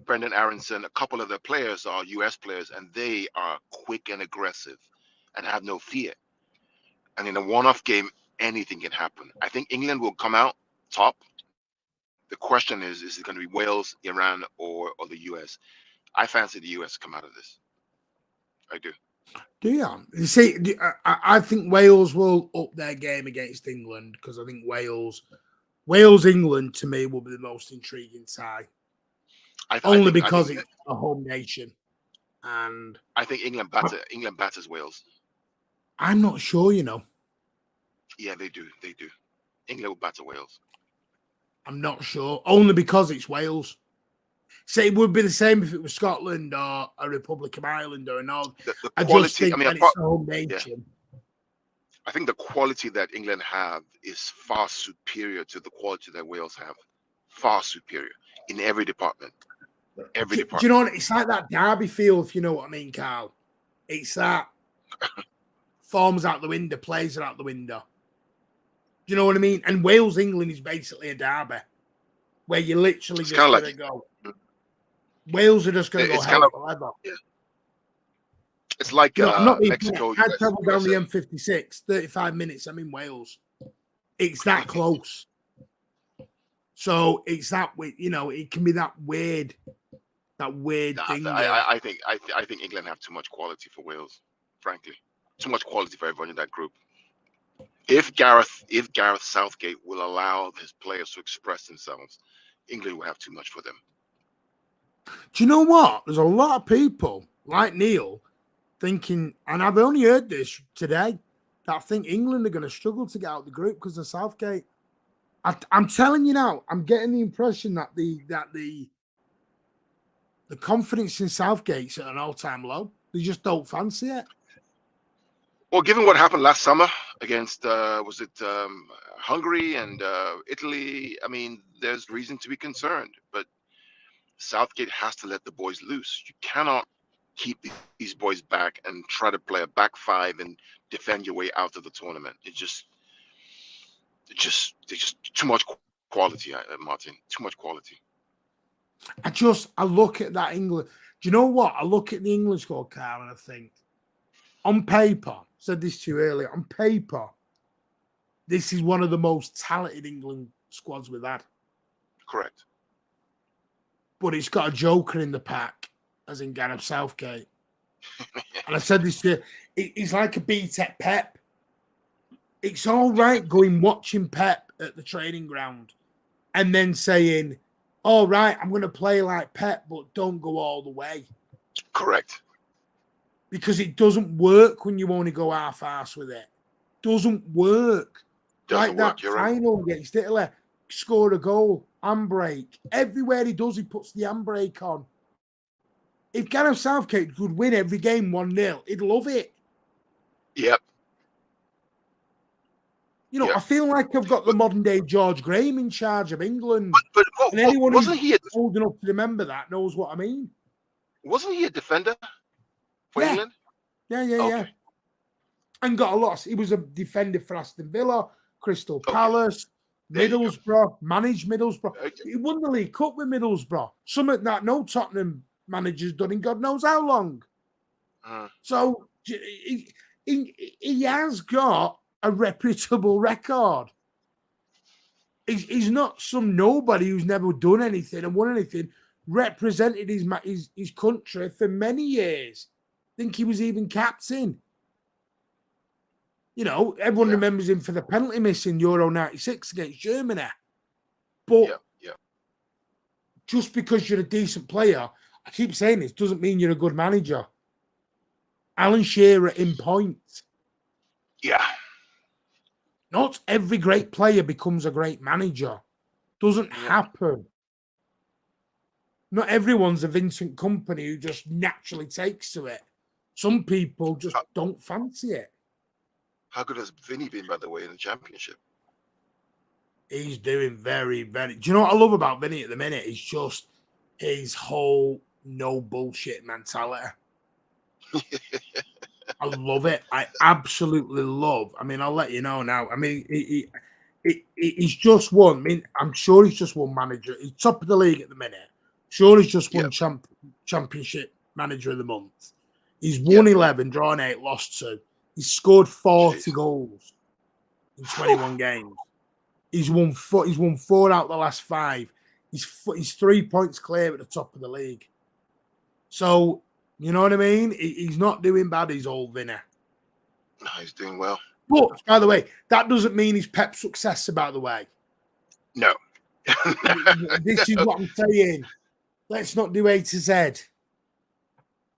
Brendan Aronson. A couple of the players are US players, and they are quick and aggressive and have no fear. And in a one-off game, anything can happen. I think England will come out top. The question is it going to be Wales, Iran, or the US? I fancy the US come out of this. I do. Do you? You see, I think Wales will up their game against England, because I think Wales, England to me will be the most intriguing tie. Only because it's a home nation, and I think England batters Wales. I'm not sure, Yeah, they do. England will batter Wales. I'm not sure, only because it's Wales. So it would be the same if it was Scotland or a Republic of Ireland or an all. The I just quality. think I mean, that it's the home yeah, nation. I think the quality that England have is far superior to the quality that Wales have. Far superior in every department. Every Do you know department. what? It's like that derby feel, if you know what I mean, Carl. It's that forms out the window, plays are out the window. Do you know what I mean? And Wales England is basically a derby where you're literally It's just kind of going to like go. Wales are just going to go it's kind hell of for leather. yeah. It's like You know, I'm not being funny. Mexico, I travel down the USA. M56, 35 minutes. I'm in Wales. It's that close. So it's that, you know, it can be that weird thing. I think England have too much quality for Wales, frankly. Too much quality for everyone in that group. If Gareth Southgate will allow his players to express themselves, England will have too much for them. Do you know what? There's a lot of people like Neil thinking, and I've only heard this today, that I think England are going to struggle to get out of the group because of Southgate. I'm telling you now, I'm getting the impression that the confidence in Southgate's at an all-time low. They just don't fancy it. Well, given what happened last summer against was it Hungary and Italy, I mean, there's reason to be concerned. But Southgate has to let the boys loose. You cannot keep these boys back and try to play a back five and defend your way out of the tournament. It's just too much quality, Martin. Too much quality. I look at that England. Do you know what? I look at the England squad, Carl, and I think, on paper, said this to you earlier, on paper, this is one of the most talented England squads we've had. Correct. But it's got a joker in the pack, as in Gareth Southgate. And I said this to you, it's like a BTEC Pep. It's all right going watching Pep at the training ground and then saying, all right, I'm going to play like Pep, but don't go all the way. Correct. Because it doesn't work when you only go half-arse with it. Doesn't work. Doesn't like work. that final against Italy, scored a goal, handbrake. Everywhere he does, he puts the handbrake on. If Gareth Southgate could win every game 1-0, he'd love it. Yep. You know, I feel like I've got the modern-day George Graham in charge of England. But and anyone who's old enough to remember that knows what I mean. Wasn't he a defender for England? Yeah. Okay. And got a lot. He was a defender for Aston Villa, Crystal Palace, Middlesbrough, managed Middlesbrough. Okay. He won the League Cup with Middlesbrough. Something that no Tottenham manager's done in God knows how long. So he has got a reputable record. He's not some nobody who's never done anything and won anything. Represented his country for many years. I think he was even captain. You know, everyone remembers him for the penalty miss in Euro 96 against Germany. But just because you're a decent player, I keep saying this, doesn't mean you're a good manager. Alan Shearer in points. Yeah. Not every great player becomes a great manager. Doesn't happen. Not everyone's a Vincent Kompany who just naturally takes to it. Some people just don't fancy it. How good has Vinny been, by the way, in the championship? He's doing very, very... Do you know what I love about Vinny at the minute? It's just his whole no bullshit mentality. I love it. I absolutely love. I mean, I'll let you know now. I mean, he's just won. I mean, I'm sure he's just won manager. He's top of the league at the minute. Sure, he's just won championship manager of the month. He's won 11, drawn 8, lost 2. He's scored 40 goals in 21 games. He's won 4 out of the last 5. He's 3 points clear at the top of the league. So, you know what I mean? He's not doing bad, he's old Vinny. No, he's doing well. But, by the way, that doesn't mean he's Pep's successor, by the way. No. This is what I'm saying. Let's not do A to Z.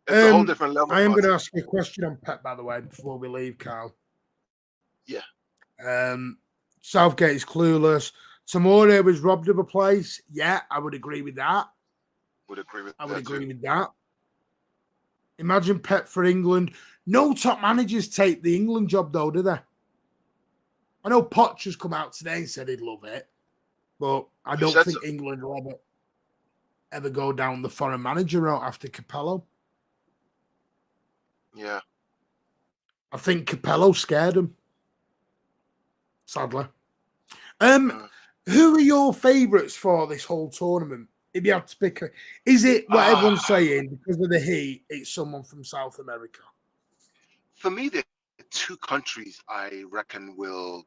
It's a whole different level. I am going to ask you a question on Pep, by the way, before we leave, Carl. Yeah. Southgate is clueless. Tomori was robbed of a place. Yeah, I would agree with that. Would agree with I would that too. agree with that. Imagine Pep for England. No top managers take the England job, though, do they? I know Poch has come out today and said he'd love it, but I Who don't said so? think England will ever go down the foreign manager route after Capello. Yeah. I think Capello scared him, sadly. Mm. Who are your favourites for this whole tournament? If you had to pick, is it what everyone's saying because of the heat? It's someone from South America. For me, there are two countries I reckon will.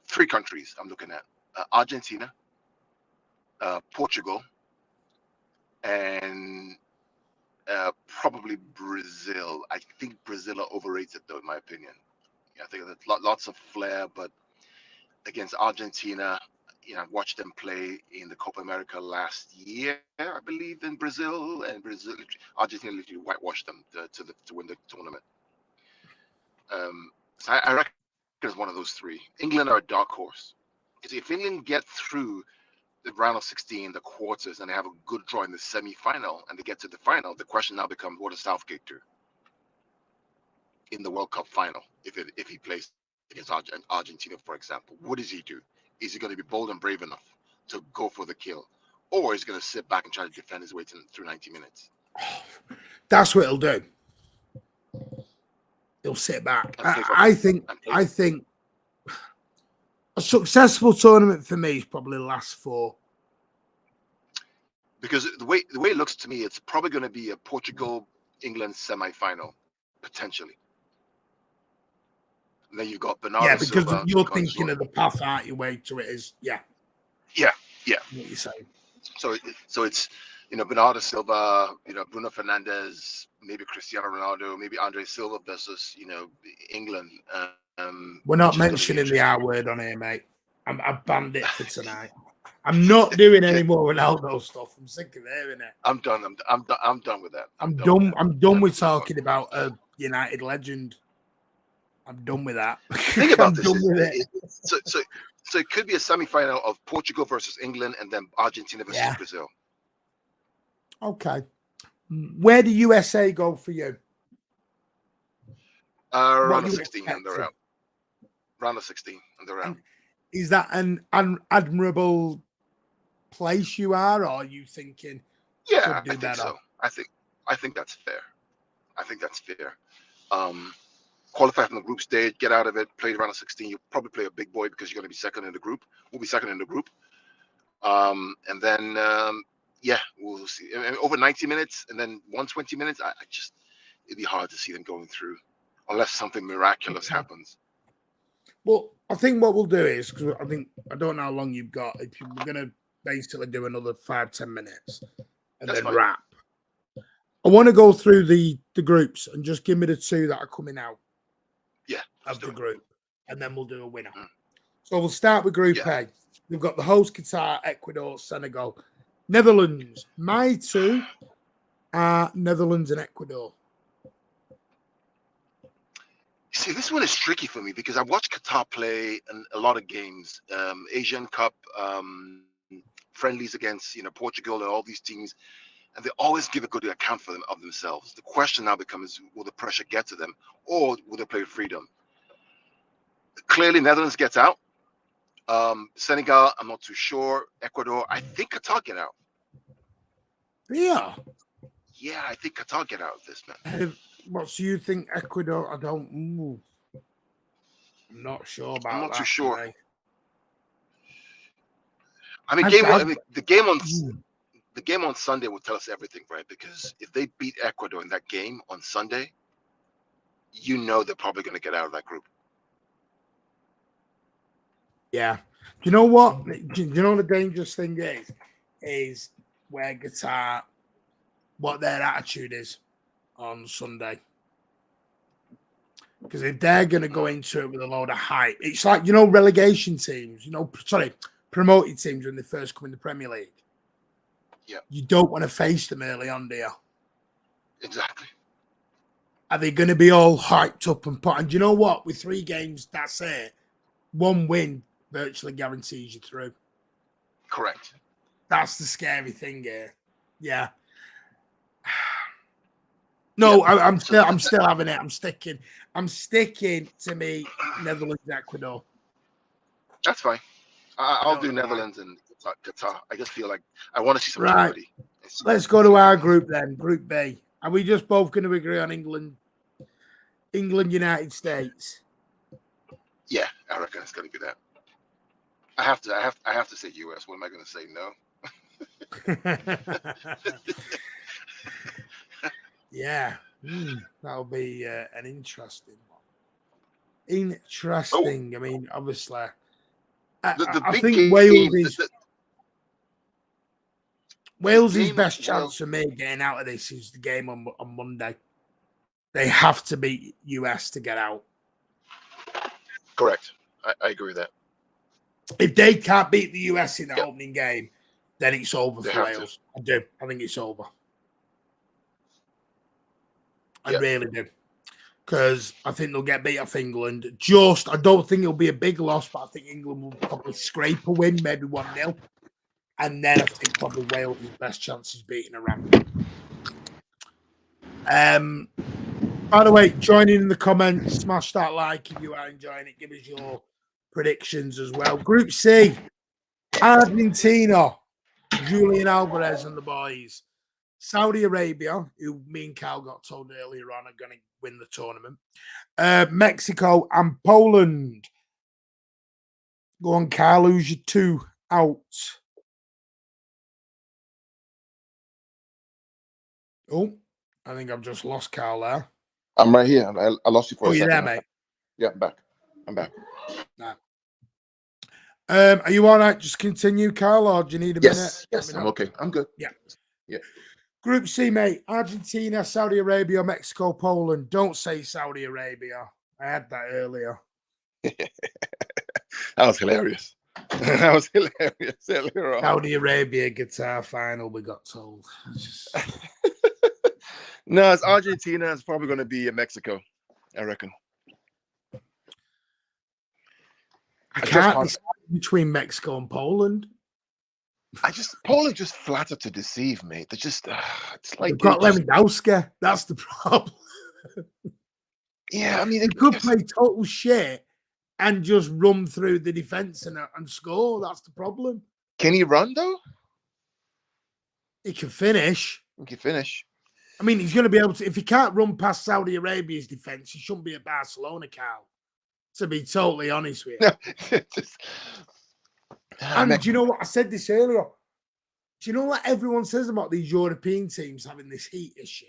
Three countries I'm looking at: Argentina, Portugal, and probably Brazil. I think Brazil are overrated, though, in my opinion. Yeah, I think there's lots of flair, but against Argentina, I watched them play in the Copa America last year, I believe, in Brazil, and Argentina literally whitewashed them to win the tournament. So I reckon it's one of those three. England are a dark horse. Because if England get through the round of 16, the quarters, and they have a good draw in the semi-final, and they get to the final, the question now becomes, what does Southgate do in the World Cup final if he plays against Argentina, for example? What does he do? Is he going to be bold and brave enough to go for the kill? Or is he going to sit back and try to defend his way through 90 minutes? That's what he'll do. He'll sit back. I think a successful tournament for me is probably the last four. Because the way it looks to me, it's probably going to be a Portugal-England semi-final, potentially. And then you've got Bernardo because Silva. You're thinking of the path, aren't you? Way to it is, yeah. What you're saying. So it's Bernardo Silva, Bruno Fernandes, maybe Cristiano Ronaldo, maybe Andre Silva versus England. We're not mentioning the R word on here, mate. I've banned it for tonight. I'm not doing any more Ronaldo stuff. I'm sick of hearing it. I'm done. I'm done with that. I'm done with talking about a United legend. I'm done with that. Think about this. So it could be a semi-final of Portugal versus England, and then Argentina versus Brazil. Okay. Where do USA go for you? Round of 16 and they're out. Round of 16 and they're out. Is that an admirable place you are, or are you thinking? Yeah, I think so. I think that's fair. Qualify from the group stage, get out of it, play the round of 16. You'll probably play a big boy because you're going to be second in the group. We'll be second in the group. And then, we'll see. Over 90 minutes and then 120 minutes, it'd be hard to see them going through unless something miraculous happens. Well, I think what we'll do is, because I don't know how long you've got, if we're going to basically do another 5-10 minutes and then wrap. I want to go through the groups and just give me the two that are coming out of the group, and then we'll do a winner. So we'll start with Group A. We've got the host Qatar, Ecuador, Senegal, Netherlands. My two are Netherlands and Ecuador. See, this one is tricky for me because I watched Qatar play a lot of games, Asian Cup friendlies against Portugal and all these teams, and they always give a good account of themselves. The question now becomes, will the pressure get to them, or will they play freedom? Clearly, Netherlands gets out. Senegal, I'm not too sure. Ecuador, I think Qatar get out. Yeah, I think Qatar get out of this, man. What do you think, Ecuador? I'm not sure about that. I'm not too sure. Me. I mean, the game on Sunday will tell us everything, right? Because if they beat Ecuador in that game on Sunday, they're probably going to get out of that group. Yeah. Do you know what? Do you know the dangerous thing is where Qatar, what their attitude is on Sunday. Because if they're going to go into it with a load of hype, it's like, relegation teams, promoted teams when they first come in the Premier League. Yeah. You don't want to face them early on, do you? Exactly. Are they going to be all hyped up and put? And do you know what? With 3 games, that's it. 1 win virtually guarantees you through. Correct. That's the scary thing here. Yeah. No, I'm still having it. I'm sticking to me Netherlands, Ecuador. That's fine. I'll do Know why. Netherlands and Qatar. I just feel like I want to see some Right. charity. Let's go to our group then, Group B. Are we just both going to agree on England, United States? Yeah, I reckon it's going to be that. I have to say U.S. What am I going to say? No. Yeah, that'll be an interesting one. Oh, Interesting. I mean, obviously, the I big think game. Wales' Game of best Wales. chance for me getting out of this is the game on Monday. They have to beat US to get out. Correct. I agree with that. If they can't beat the US in the Yep. opening game, then it's over They for have Wales. I do. I think it's over. I Yep. really do. Because I think they'll get beat off England. I don't think it'll be a big loss, but I think England will probably scrape a win, maybe 1-0. And then I think probably Wales' best chance is beating Iran. By the way, join in the comments, smash that like if you are enjoying it. Give us your predictions as well. Group C, Argentina, Julian Alvarez and the boys. Saudi Arabia, who me and Cal got told earlier on are going to win the tournament. Mexico and Poland. Go on, Cal, who's your 2 out? Oh, I think I've just lost Cal there. I'm right here. I lost you for a second. You're there, mate? Yeah, I'm back. Nah. Are you all right? Just continue, Carl, or do you need a minute? Yes, I'm okay. I'm good. Yeah. Yeah. Group C, mate. Argentina, Saudi Arabia, Mexico, Poland. Don't say Saudi Arabia. I had that earlier. That was hilarious. That was hilarious earlier on. Saudi Arabia Qatar final, we got told. No, it's Argentina. It's probably going to be Mexico, I reckon. I can't decide between Mexico and Poland. Poland just flattered to deceive me. They just, it's like they've got Lewandowski. That's the problem. Yeah, I mean, they could play total shit and just run through the defense and score. That's the problem. Can he run though? He can finish. He can finish. I mean, he's going to be able to. If he can't run past Saudi Arabia's defense, he shouldn't be at Barcelona, Cal. To be totally honest with you. And do you know what? I said this earlier. Do you know what everyone says about these European teams having this heat issue?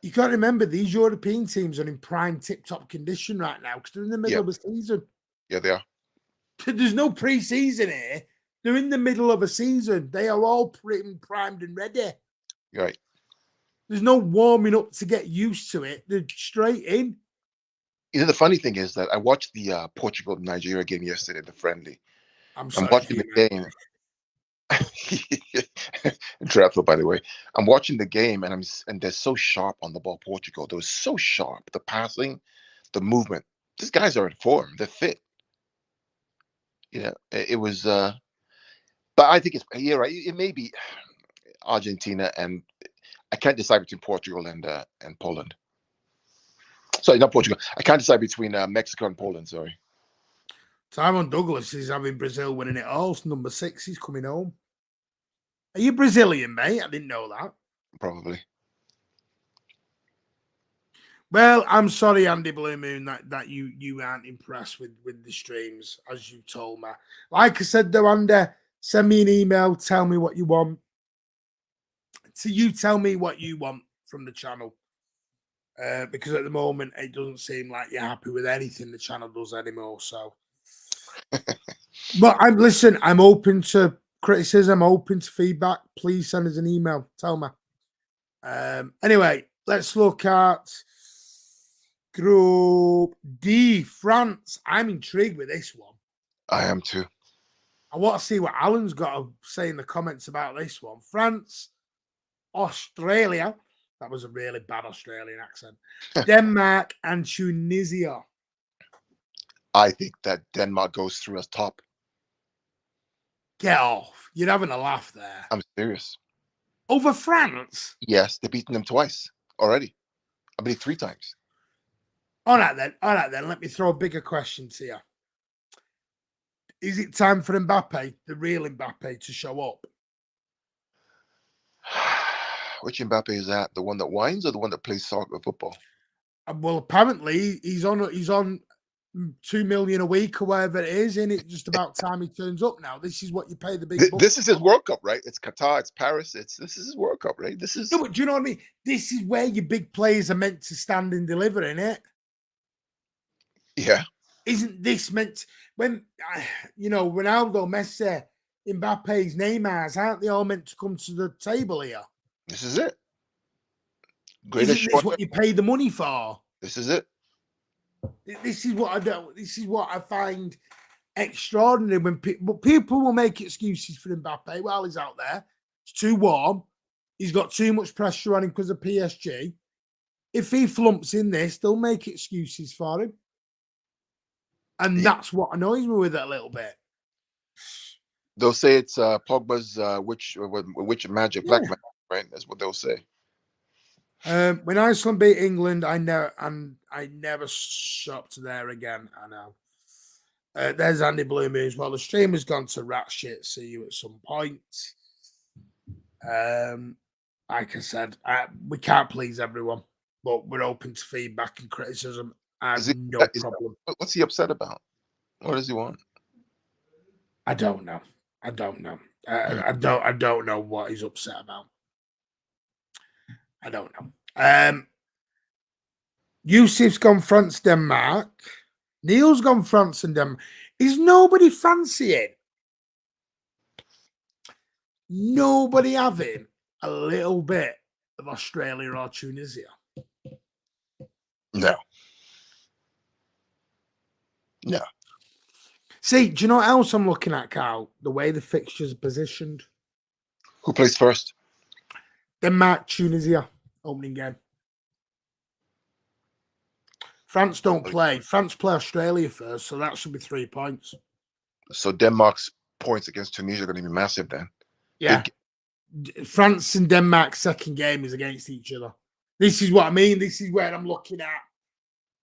You got to remember, these European teams are in prime tip-top condition right now because they're in the middle of a season. Yeah, they are. There's no pre-season here. They're in the middle of a season. They are all primed and ready. Right. There's no warming up to get used to it. They're straight in. You know, the funny thing is that I watched the Portugal-Nigeria game yesterday, the friendly. I'm watching the game. Dreadful, by the way. I'm watching the game and they're so sharp on the ball. Portugal, they were so sharp. The passing, the movement. These guys are in form. They're fit. You know, it was. But I think you're right. It may be Argentina, and I can't decide between Portugal and Poland. Sorry, not Portugal. I can't decide between Mexico and Poland. Sorry. Simon Douglas is having Brazil winning it all. It's number 6. He's coming home. Are you Brazilian, mate? I didn't know that. Probably. Well, I'm sorry, Andy Blue Moon, that you aren't impressed with the streams, as you told me. Like I said, though, Andy, send me an email. Tell me what you want. So you tell me what you want from the channel. Because at the moment, it doesn't seem like you're happy with anything the channel does anymore. So, but I'm open to criticism, open to feedback. Please send us an email. Tell me. Anyway, let's look at Group D, France. I'm intrigued with this one. I am too. I want to see what Alan's got to say in the comments about this one. France, Australia. That was a really bad Australian accent. Denmark and Tunisia. I think that Denmark goes through as top. Get off. You're having a laugh there. I'm serious. Over France? Yes, they've beaten them twice already. I believe 3 times. All right, then. Let me throw a bigger question to you. Is it time for Mbappe, the real Mbappe, to show up? Which Mbappe is that? The one that whines or the one that plays soccer football? Well, apparently he's on 2 million a week or whatever it is, and it's just about time he turns up now. This is what you pay the big bucks. This is his World Cup, right? It's Qatar, it's Paris. This is his World Cup, right? This is no, but do you know what I mean? This is where your big players are meant to stand and deliver, innit? Yeah. Isn't this meant when Ronaldo, Messi, Mbappe's, Neymar's, aren't they all meant to come to the table here? This is it. Isn't this what you pay the money for? This is it. This is what I do. This is what I find extraordinary when people will make excuses for Mbappe while he's out there. It's too warm. He's got too much pressure on him because of PSG. If he flumps in this, they'll make excuses for him. And that's what annoys me with it a little bit. They'll say it's Pogba's which magic, black magic, right? That's what they'll say. When Iceland beat England, I never shopped there again. I know. There's Andy Bloomy as well. The stream has gone to rat shit. See you at some point. Like I said, we can't please everyone, but we're open to feedback and criticism. I have no problem. What's he upset about? What does he want? I don't know. I don't know what he's upset about. I don't know. Yusuf's gone France, Denmark. Neil's gone France and Denmark. Is nobody fancying? Nobody having a little bit of Australia or Tunisia? No. No. See, do you know what else I'm looking at, Carl? The way the fixtures are positioned. Who plays first? Denmark, Tunisia, opening game. France don't play. France play Australia first, so that should be 3 points. So Denmark's points against Tunisia are going to be massive then. Yeah. France and Denmark's second game is against each other. This is what I mean. This is where I'm looking at.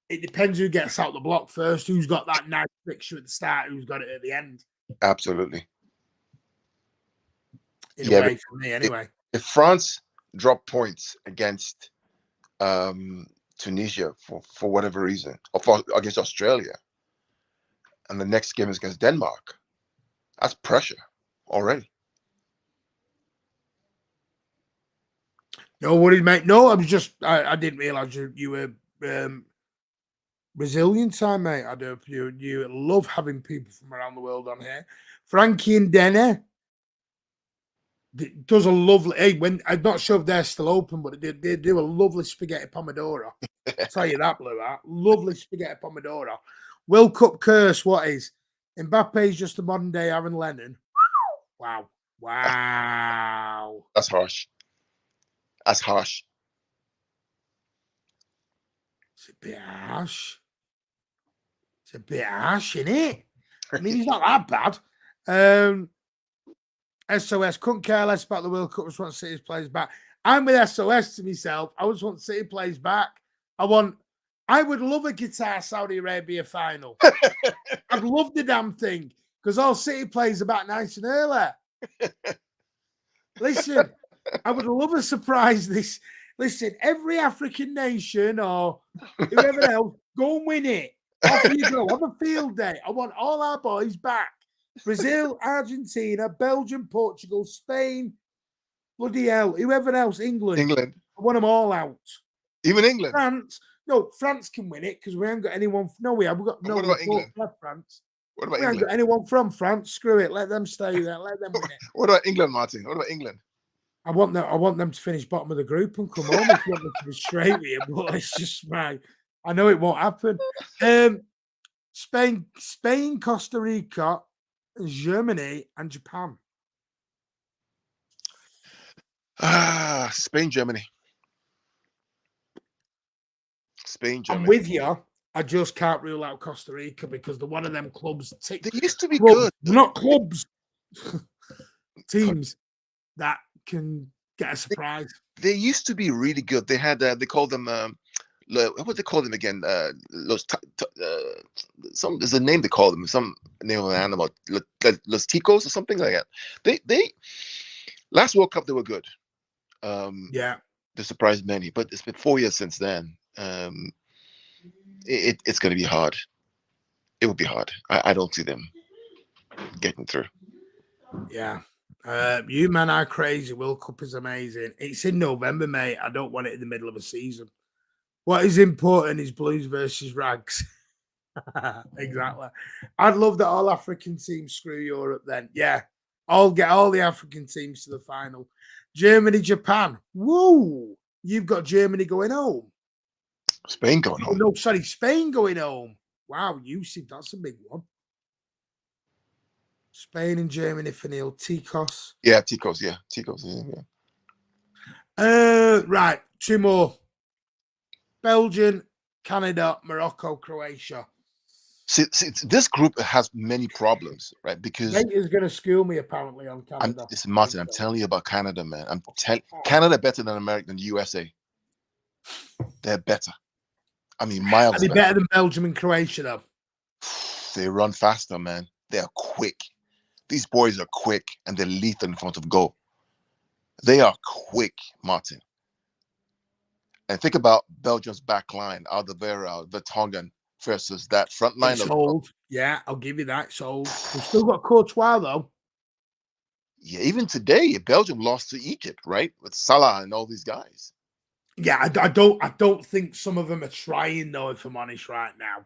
It depends who gets out the block first, who's got that nice fixture at the start, who's got it at the end. Absolutely. In a way, for me, anyway. If France drop points against Tunisia for whatever reason, or against Australia, and the next game is against Denmark, that's pressure already. No worries, mate. No, I didn't realize you were Brazilian time, mate. I do. You love having people from around the world on here. Frankie and Denny does a lovely. Hey, when I'm not sure if they're still open, but they do a lovely spaghetti pomodoro. I'll tell you that, Blue. Lovely spaghetti pomodoro. World Cup curse. What is? Mbappe is just a modern day Aaron Lennon. Wow. That's harsh. That's harsh. It's a bit harsh. It's a bit harsh, isn't it? I mean, he's not that bad. SOS couldn't care less about the World Cup. I just want City's players back. I'm with SOS to myself. I just want City players back. I would love a Qatar Saudi Arabia final. I'd love the damn thing because all City players are back nice and early. Listen, I would love a surprise. Listen, every African nation or whoever else, go and win it. Off you go. Have a field day. I want all our boys back. Brazil, Argentina, Belgium, Portugal, Spain, bloody hell, whoever else, England. I want them all out. Even England? France. No, France can win it because we haven't got anyone. No, we have. We've got no one. What about England? France. What about we haven't got anyone from France. Screw it. Let them stay there. Let them win it. What about England, Martin? What about England? I want them to finish bottom of the group and come home if you want me to be straight with you, but it's just right. I know it won't happen. Spain, Costa Rica, Germany, and Japan. Spain, Germany. I'm with you. I just can't rule out Costa Rica because one of them clubs. They used to be good. They're not clubs. teams that can get a surprise. They used to be really good. They had they called them what would they call them again? Some there's a name they call them. Some name of an animal, Los Ticos or something like that. They last World Cup they were good. Yeah. They surprised many, but it's been 4 years since then. It's going to be hard. It will be hard. I don't see them getting through. Yeah. You men are crazy. World Cup is amazing. It's in November, mate. I don't want it in the middle of a season. What is important is Blues versus Rags. Exactly. I'd love that all African teams screw Europe then. Yeah. I'll get all the African teams to the final. Germany, Japan. Woo! You've got Germany going home. Spain going home. No, sorry, Spain going home. Wow, Yusuf, that's a big one. Spain and Germany for Neil. Ticos. Yeah, Ticos. Yeah, Ticos. Yeah. Right, two more. Belgium, Canada, Morocco, Croatia. See, this group has many problems, right? Because Nate is going to school me apparently on Canada. Listen, Martin, I'm telling you about Canada, man. Canada better than America than USA. They're better. I mean, miles Are they better than Belgium and Croatia, though? They run faster, man. They're quick. These boys are quick, and they're lethal in front of goal. They are quick, Martin. And think about Belgium's back line, Alderweireld, Vertonghen versus that front line. Sold. Yeah, I'll give you that. Sold. We've still got Courtois, though. Yeah, even today, Belgium lost to Egypt, right? With Salah and all these guys. Yeah, I don't think some of them are trying, though, if I'm honest right now.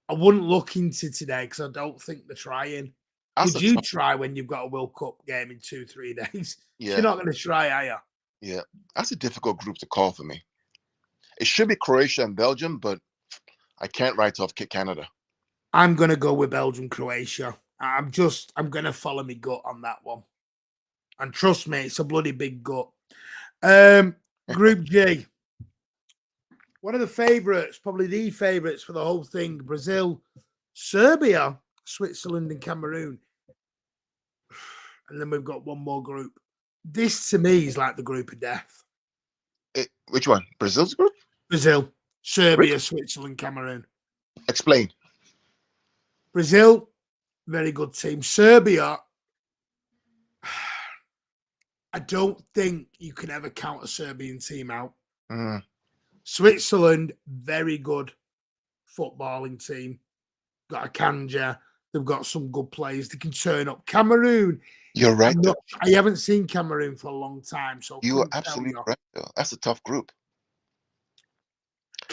I wouldn't look into today because I don't think they're trying. Would you try when you've got a World Cup game in 2-3 days? Yeah. You're not going to try, are you? Yeah, that's a difficult group to call for me. It should be Croatia and Belgium, but I can't write off Canada. I'm going to go with Belgium, Croatia. I'm going to follow my gut on that one. And trust me, it's a bloody big gut. Group G. One of the favourites, probably the favourites for the whole thing, Brazil, Serbia, Switzerland and Cameroon. And then we've got one more group. This, to me, is like the group of death. Which one? Brazil's group? Brazil, Serbia, Switzerland, Cameroon. Explain. Brazil, very good team. Serbia, I don't think you can ever count a Serbian team out. Switzerland, very good footballing team. Got a Kanja. They've got some good players. They can turn up. Cameroon. You're right. I haven't seen Cameroon for a long time. So you are absolutely right, though. That's a tough group.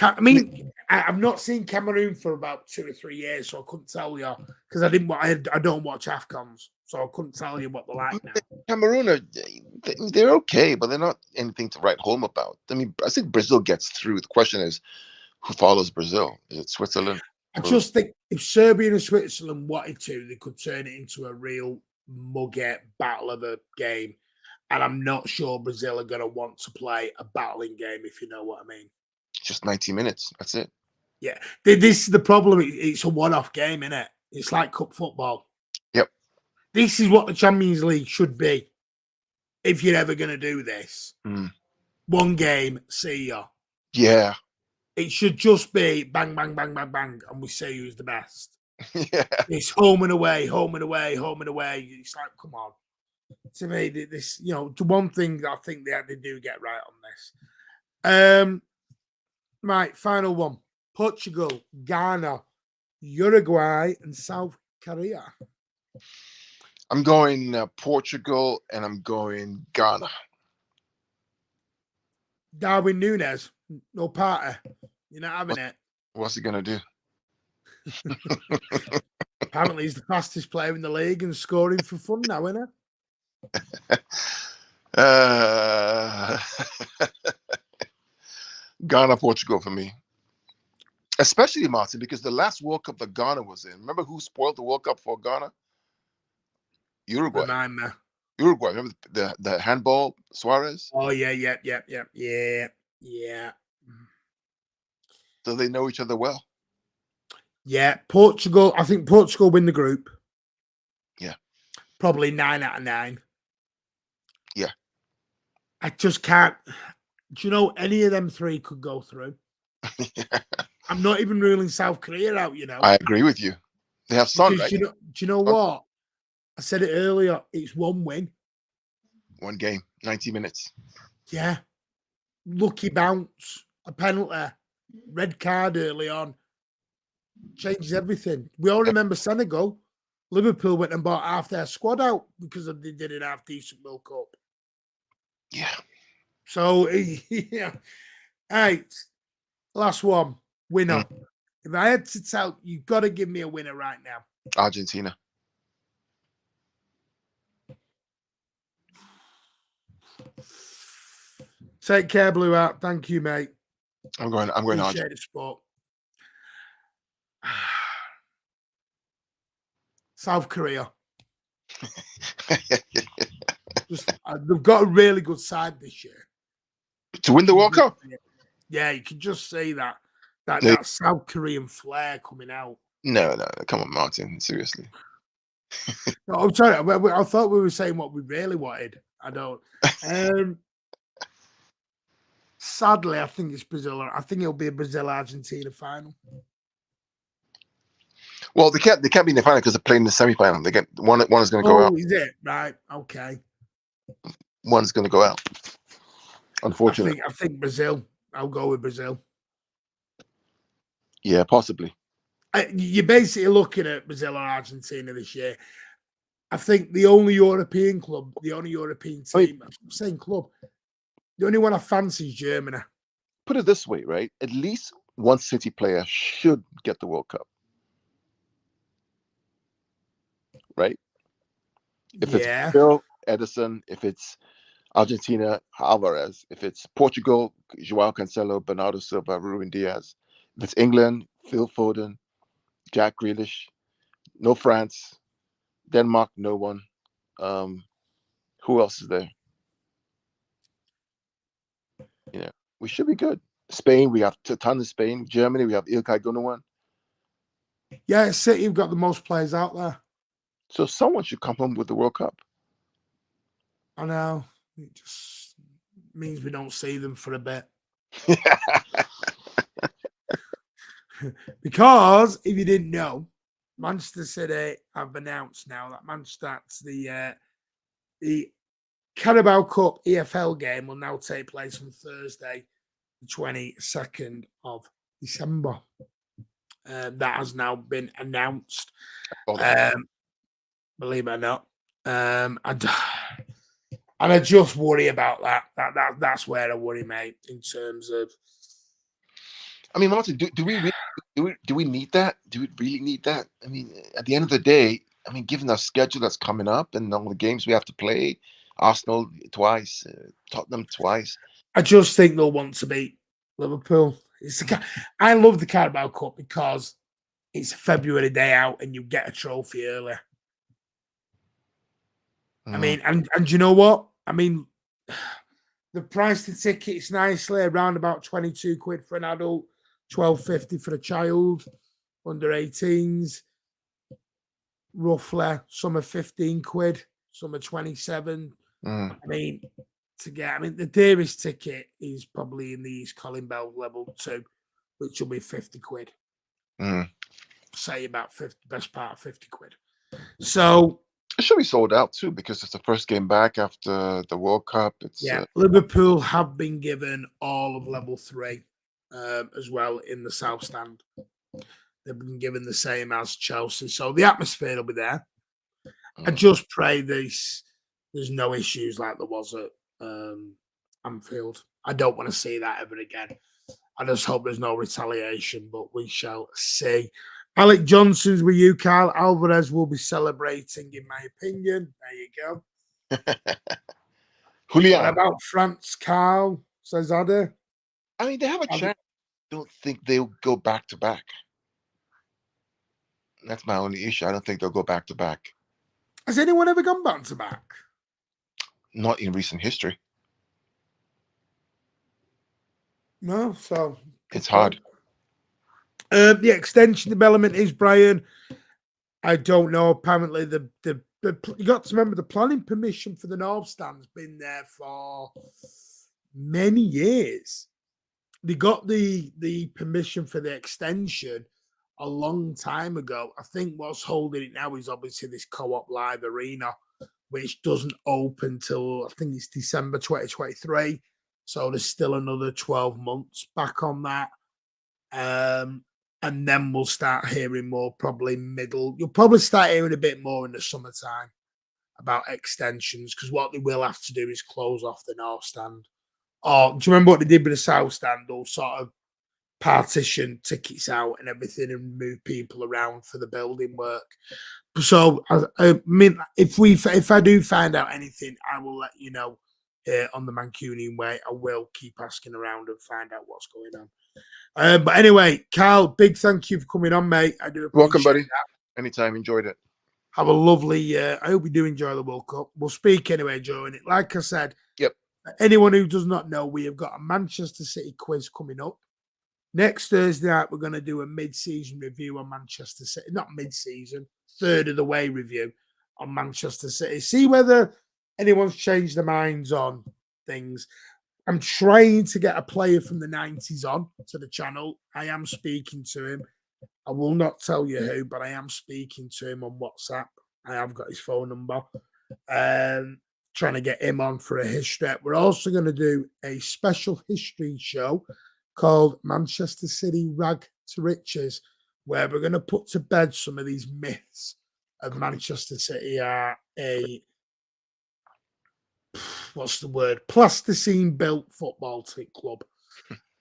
I mean, I've not seen Cameroon for about 2 or 3 years, so I couldn't tell you because I don't watch AFCONs, so I couldn't tell you what they're like now. Cameroon they're okay, but they're not anything to write home about. I mean, I think Brazil gets through. The question is, who follows Brazil? Is it Switzerland? I just think if Serbia and Switzerland wanted to, they could turn it into a real mugget battle of a game, and I'm not sure Brazil are going to want to play a battling game, if you know what I mean. Just 90 minutes. That's it. Yeah. This is the problem. It's a one-off game, isn't it? It's like cup football. Yep. This is what the Champions League should be. If you're ever going to do this. One game, see ya. Yeah. It should just be bang, bang, bang, bang, bang, and we say who's the best. Yeah. It's home and away, home and away, home and away. It's like, come on. To me, this, the one thing that I think they do get right on this. Right, final one. Portugal, Ghana, Uruguay, and South Korea. I'm going Portugal, and I'm going Ghana. Darwin Núñez, no party. You're not having it. What's he going to do? Apparently, he's the fastest player in the league and scoring for fun now, isn't he? Ghana, Portugal for me. Especially, Martin, because the last World Cup that Ghana was in, remember who spoiled the World Cup for Ghana? Uruguay. Remind me. Uruguay. Remember the handball, Suarez? Oh, yeah. So they know each other well. Yeah, Portugal. I think Portugal win the group. Yeah. probably 9 out of 9. Yeah. I just can't. Do you know any of them three could go through? I'm not even ruling South Korea out, you know. I agree with you. They have Sun, Because right? do you know what? I said it earlier. It's one win. One game, 90 minutes. Yeah. Lucky bounce, a penalty, red card early on. Changes everything. We all remember Senegal. Liverpool went and bought half their squad out because they didn't have decent World Cup. Yeah. So, yeah. All right. Last one. Winner. If I had to tell, you've got to give me a winner right now. Argentina. Take care, Blue Out. Thank you, mate. I'm going Argentina. Appreciate the sport. South Korea. They've got a really good side this year. To win the World Cup? Yeah, you can just see that They- South Korean flair coming out. No. Come on, Martin. Seriously. No, I'm sorry. I thought we were saying what we really wanted. I don't. Sadly, I think it's Brazil. I think it'll be a Brazil-Argentina final. Well, they can't be in the final because they're playing the semi-final. They get one is going to go out. Oh, is it? Right. Okay. One's going to go out. Unfortunately. I think Brazil. I'll go with Brazil. Yeah, possibly. You're basically looking at Brazil or Argentina this year. I think the only European club, the only European team, same club, the only one I fancy is Germany. Put it this way, right? At least one City player should get the World Cup. Right? If it's Brazil, Edison, if it's Argentina, Alvarez, if it's Portugal, Joao Cancelo, Bernardo Silva, Ruben Diaz, if it's England, Phil Foden, Jack Grealish, no France, Denmark, no one. Who else is there? You know, we should be good. Spain, we have a ton of Spain. Germany, we have Ilkay Gundogan. Yeah, City have got the most players out there. So someone should come home with the World Cup. I know. It just means we don't see them for a bit. Because if you didn't know, Manchester City have announced now that Manchester's the Carabao Cup EFL game will now take place on Thursday, the 22nd of December. That has now been announced. Believe it or not. And I just worry about that. That's where I worry, mate, in terms of. I mean, Martin, do we need that? Do we really need that? I mean, at the end of the day, I mean, given our schedule that's coming up and all the games we have to play, Arsenal twice, Tottenham twice. I just think they'll want to beat Liverpool. I love the Carabao Cup because it's a February day out and you get a trophy early. I mean, and you know what? I mean, the price of the tickets nicely around about 22 quid for an adult, 12.50 for a child under 18s. Roughly, some are 15 quid, some are 27. I mean, the dearest ticket is probably in the East Colin Bell level 2, which will be 50 quid. Say about 50, best part of 50 quid. So it should be sold out too because it's the first game back after the World Cup. Liverpool have been given all of level 3 as well in the South Stand. They've been given the same as Chelsea, so the atmosphere will be there. I just pray there's no issues like there was at Anfield. I don't want to see that ever again. I just hope there's no retaliation, but we shall see. Alec Johnson's with you, Carl. Alvarez will be celebrating, in my opinion. There you go. Julian. What about France, Carl? Says Ada. I mean, they have a chance. I don't think they'll go back to back. That's my only issue. I don't think they'll go back to back. Has anyone ever gone back to back? Not in recent history. No, so it's hard. The extension development is Brian. I don't know. Apparently, the you got to remember the planning permission for the North Stand's been there for many years. They got the permission for the extension a long time ago. I think what's holding it now is obviously this Co-op Live Arena, which doesn't open till I think it's December 2023. So there's still another 12 months back on that. And then we'll start hearing more probably you'll probably start hearing a bit more in the summertime about extensions, because what they will have to do is close off the North Stand. Or do you remember what they did with the South Stand? They'll sort of partition tickets out and everything and move people around for the building work. So I mean, if I do find out anything, I will let you know here on the Mancunian Way. I will keep asking around and find out what's going on. But anyway, Carl, big thank you for coming on, mate. I do appreciate Welcome, buddy. that. Anytime. Enjoyed it. Have a lovely. I hope you do enjoy the World Cup. We'll speak anyway during it. Like I said, Yep. Anyone who does not know, we have got a Manchester City quiz coming up. Next Thursday night, we're going to do a mid-season review on Manchester City. Not mid-season, third of the way review on Manchester City. See whether anyone's changed their minds on things. I'm trying to get a player from the 90s on to the channel. I am speaking to him. I will not tell you who, but I am speaking to him on WhatsApp. I have got his phone number. Trying to get him on for a history. We're also going to do a special history show called Manchester City Rag to Riches, where we're going to put to bed some of these myths of Manchester City are a plasticine built football club.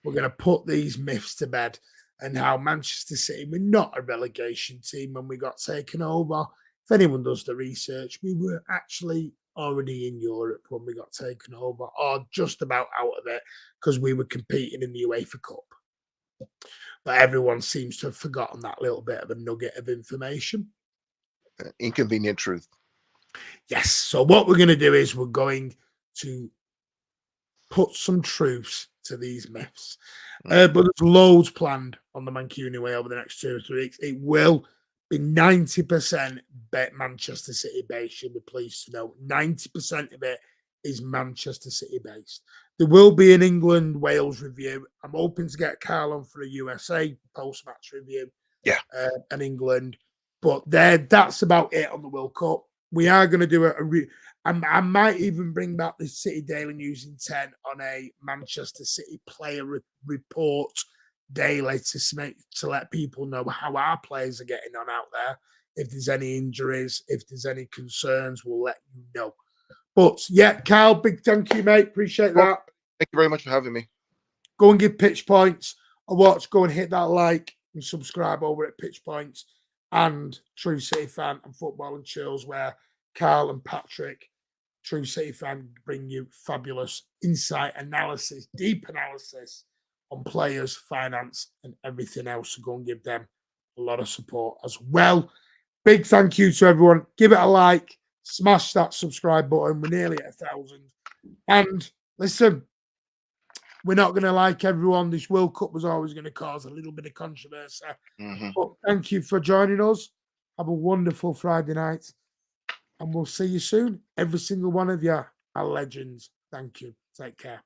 We're going to put these myths to bed, and how Manchester City were not a relegation team when we got taken over. If anyone does the research, we were actually already in Europe when we got taken over, or just about out of it, because we were competing in the UEFA Cup. But everyone seems to have forgotten that little bit of a nugget of information. Inconvenient truth. Yes. So what we're going to do is we're going to put some truths to these myths. But there's loads planned on the Mancunian Way over the next 2 or 3 weeks. It will be 90% Manchester City based. You'll be pleased to know 90% of it is Manchester City based. There will be an England-Wales review. I'm hoping to get Carl on for a USA post-match review. Yeah. And England. But that's about it on the World Cup. We are going to do I might even bring back the City Daily News in 10 on a Manchester City player report daily to let people know how our players are getting on out there. If there's any injuries, if there's any concerns, we'll let you know. But yeah, Carl, big thank you, mate. Appreciate that. Thank you very much for having me. Go and give Pitch Points a watch. Go and hit that like and subscribe over at Pitch Points and True City Fan and Football and Chills, where Carl and Patrick, True City Fan, bring you fabulous insight analysis, deep analysis on players, finance, and everything else. So go and give them a lot of support as well. Big thank you to everyone. Give it a like, smash that subscribe button. We're nearly at 1,000. And listen, we're not going to like everyone. This World Cup was always going to cause a little bit of controversy. But thank you for joining us. Have a wonderful Friday night. And we'll see you soon. Every single one of you are legends. Thank you. Take care.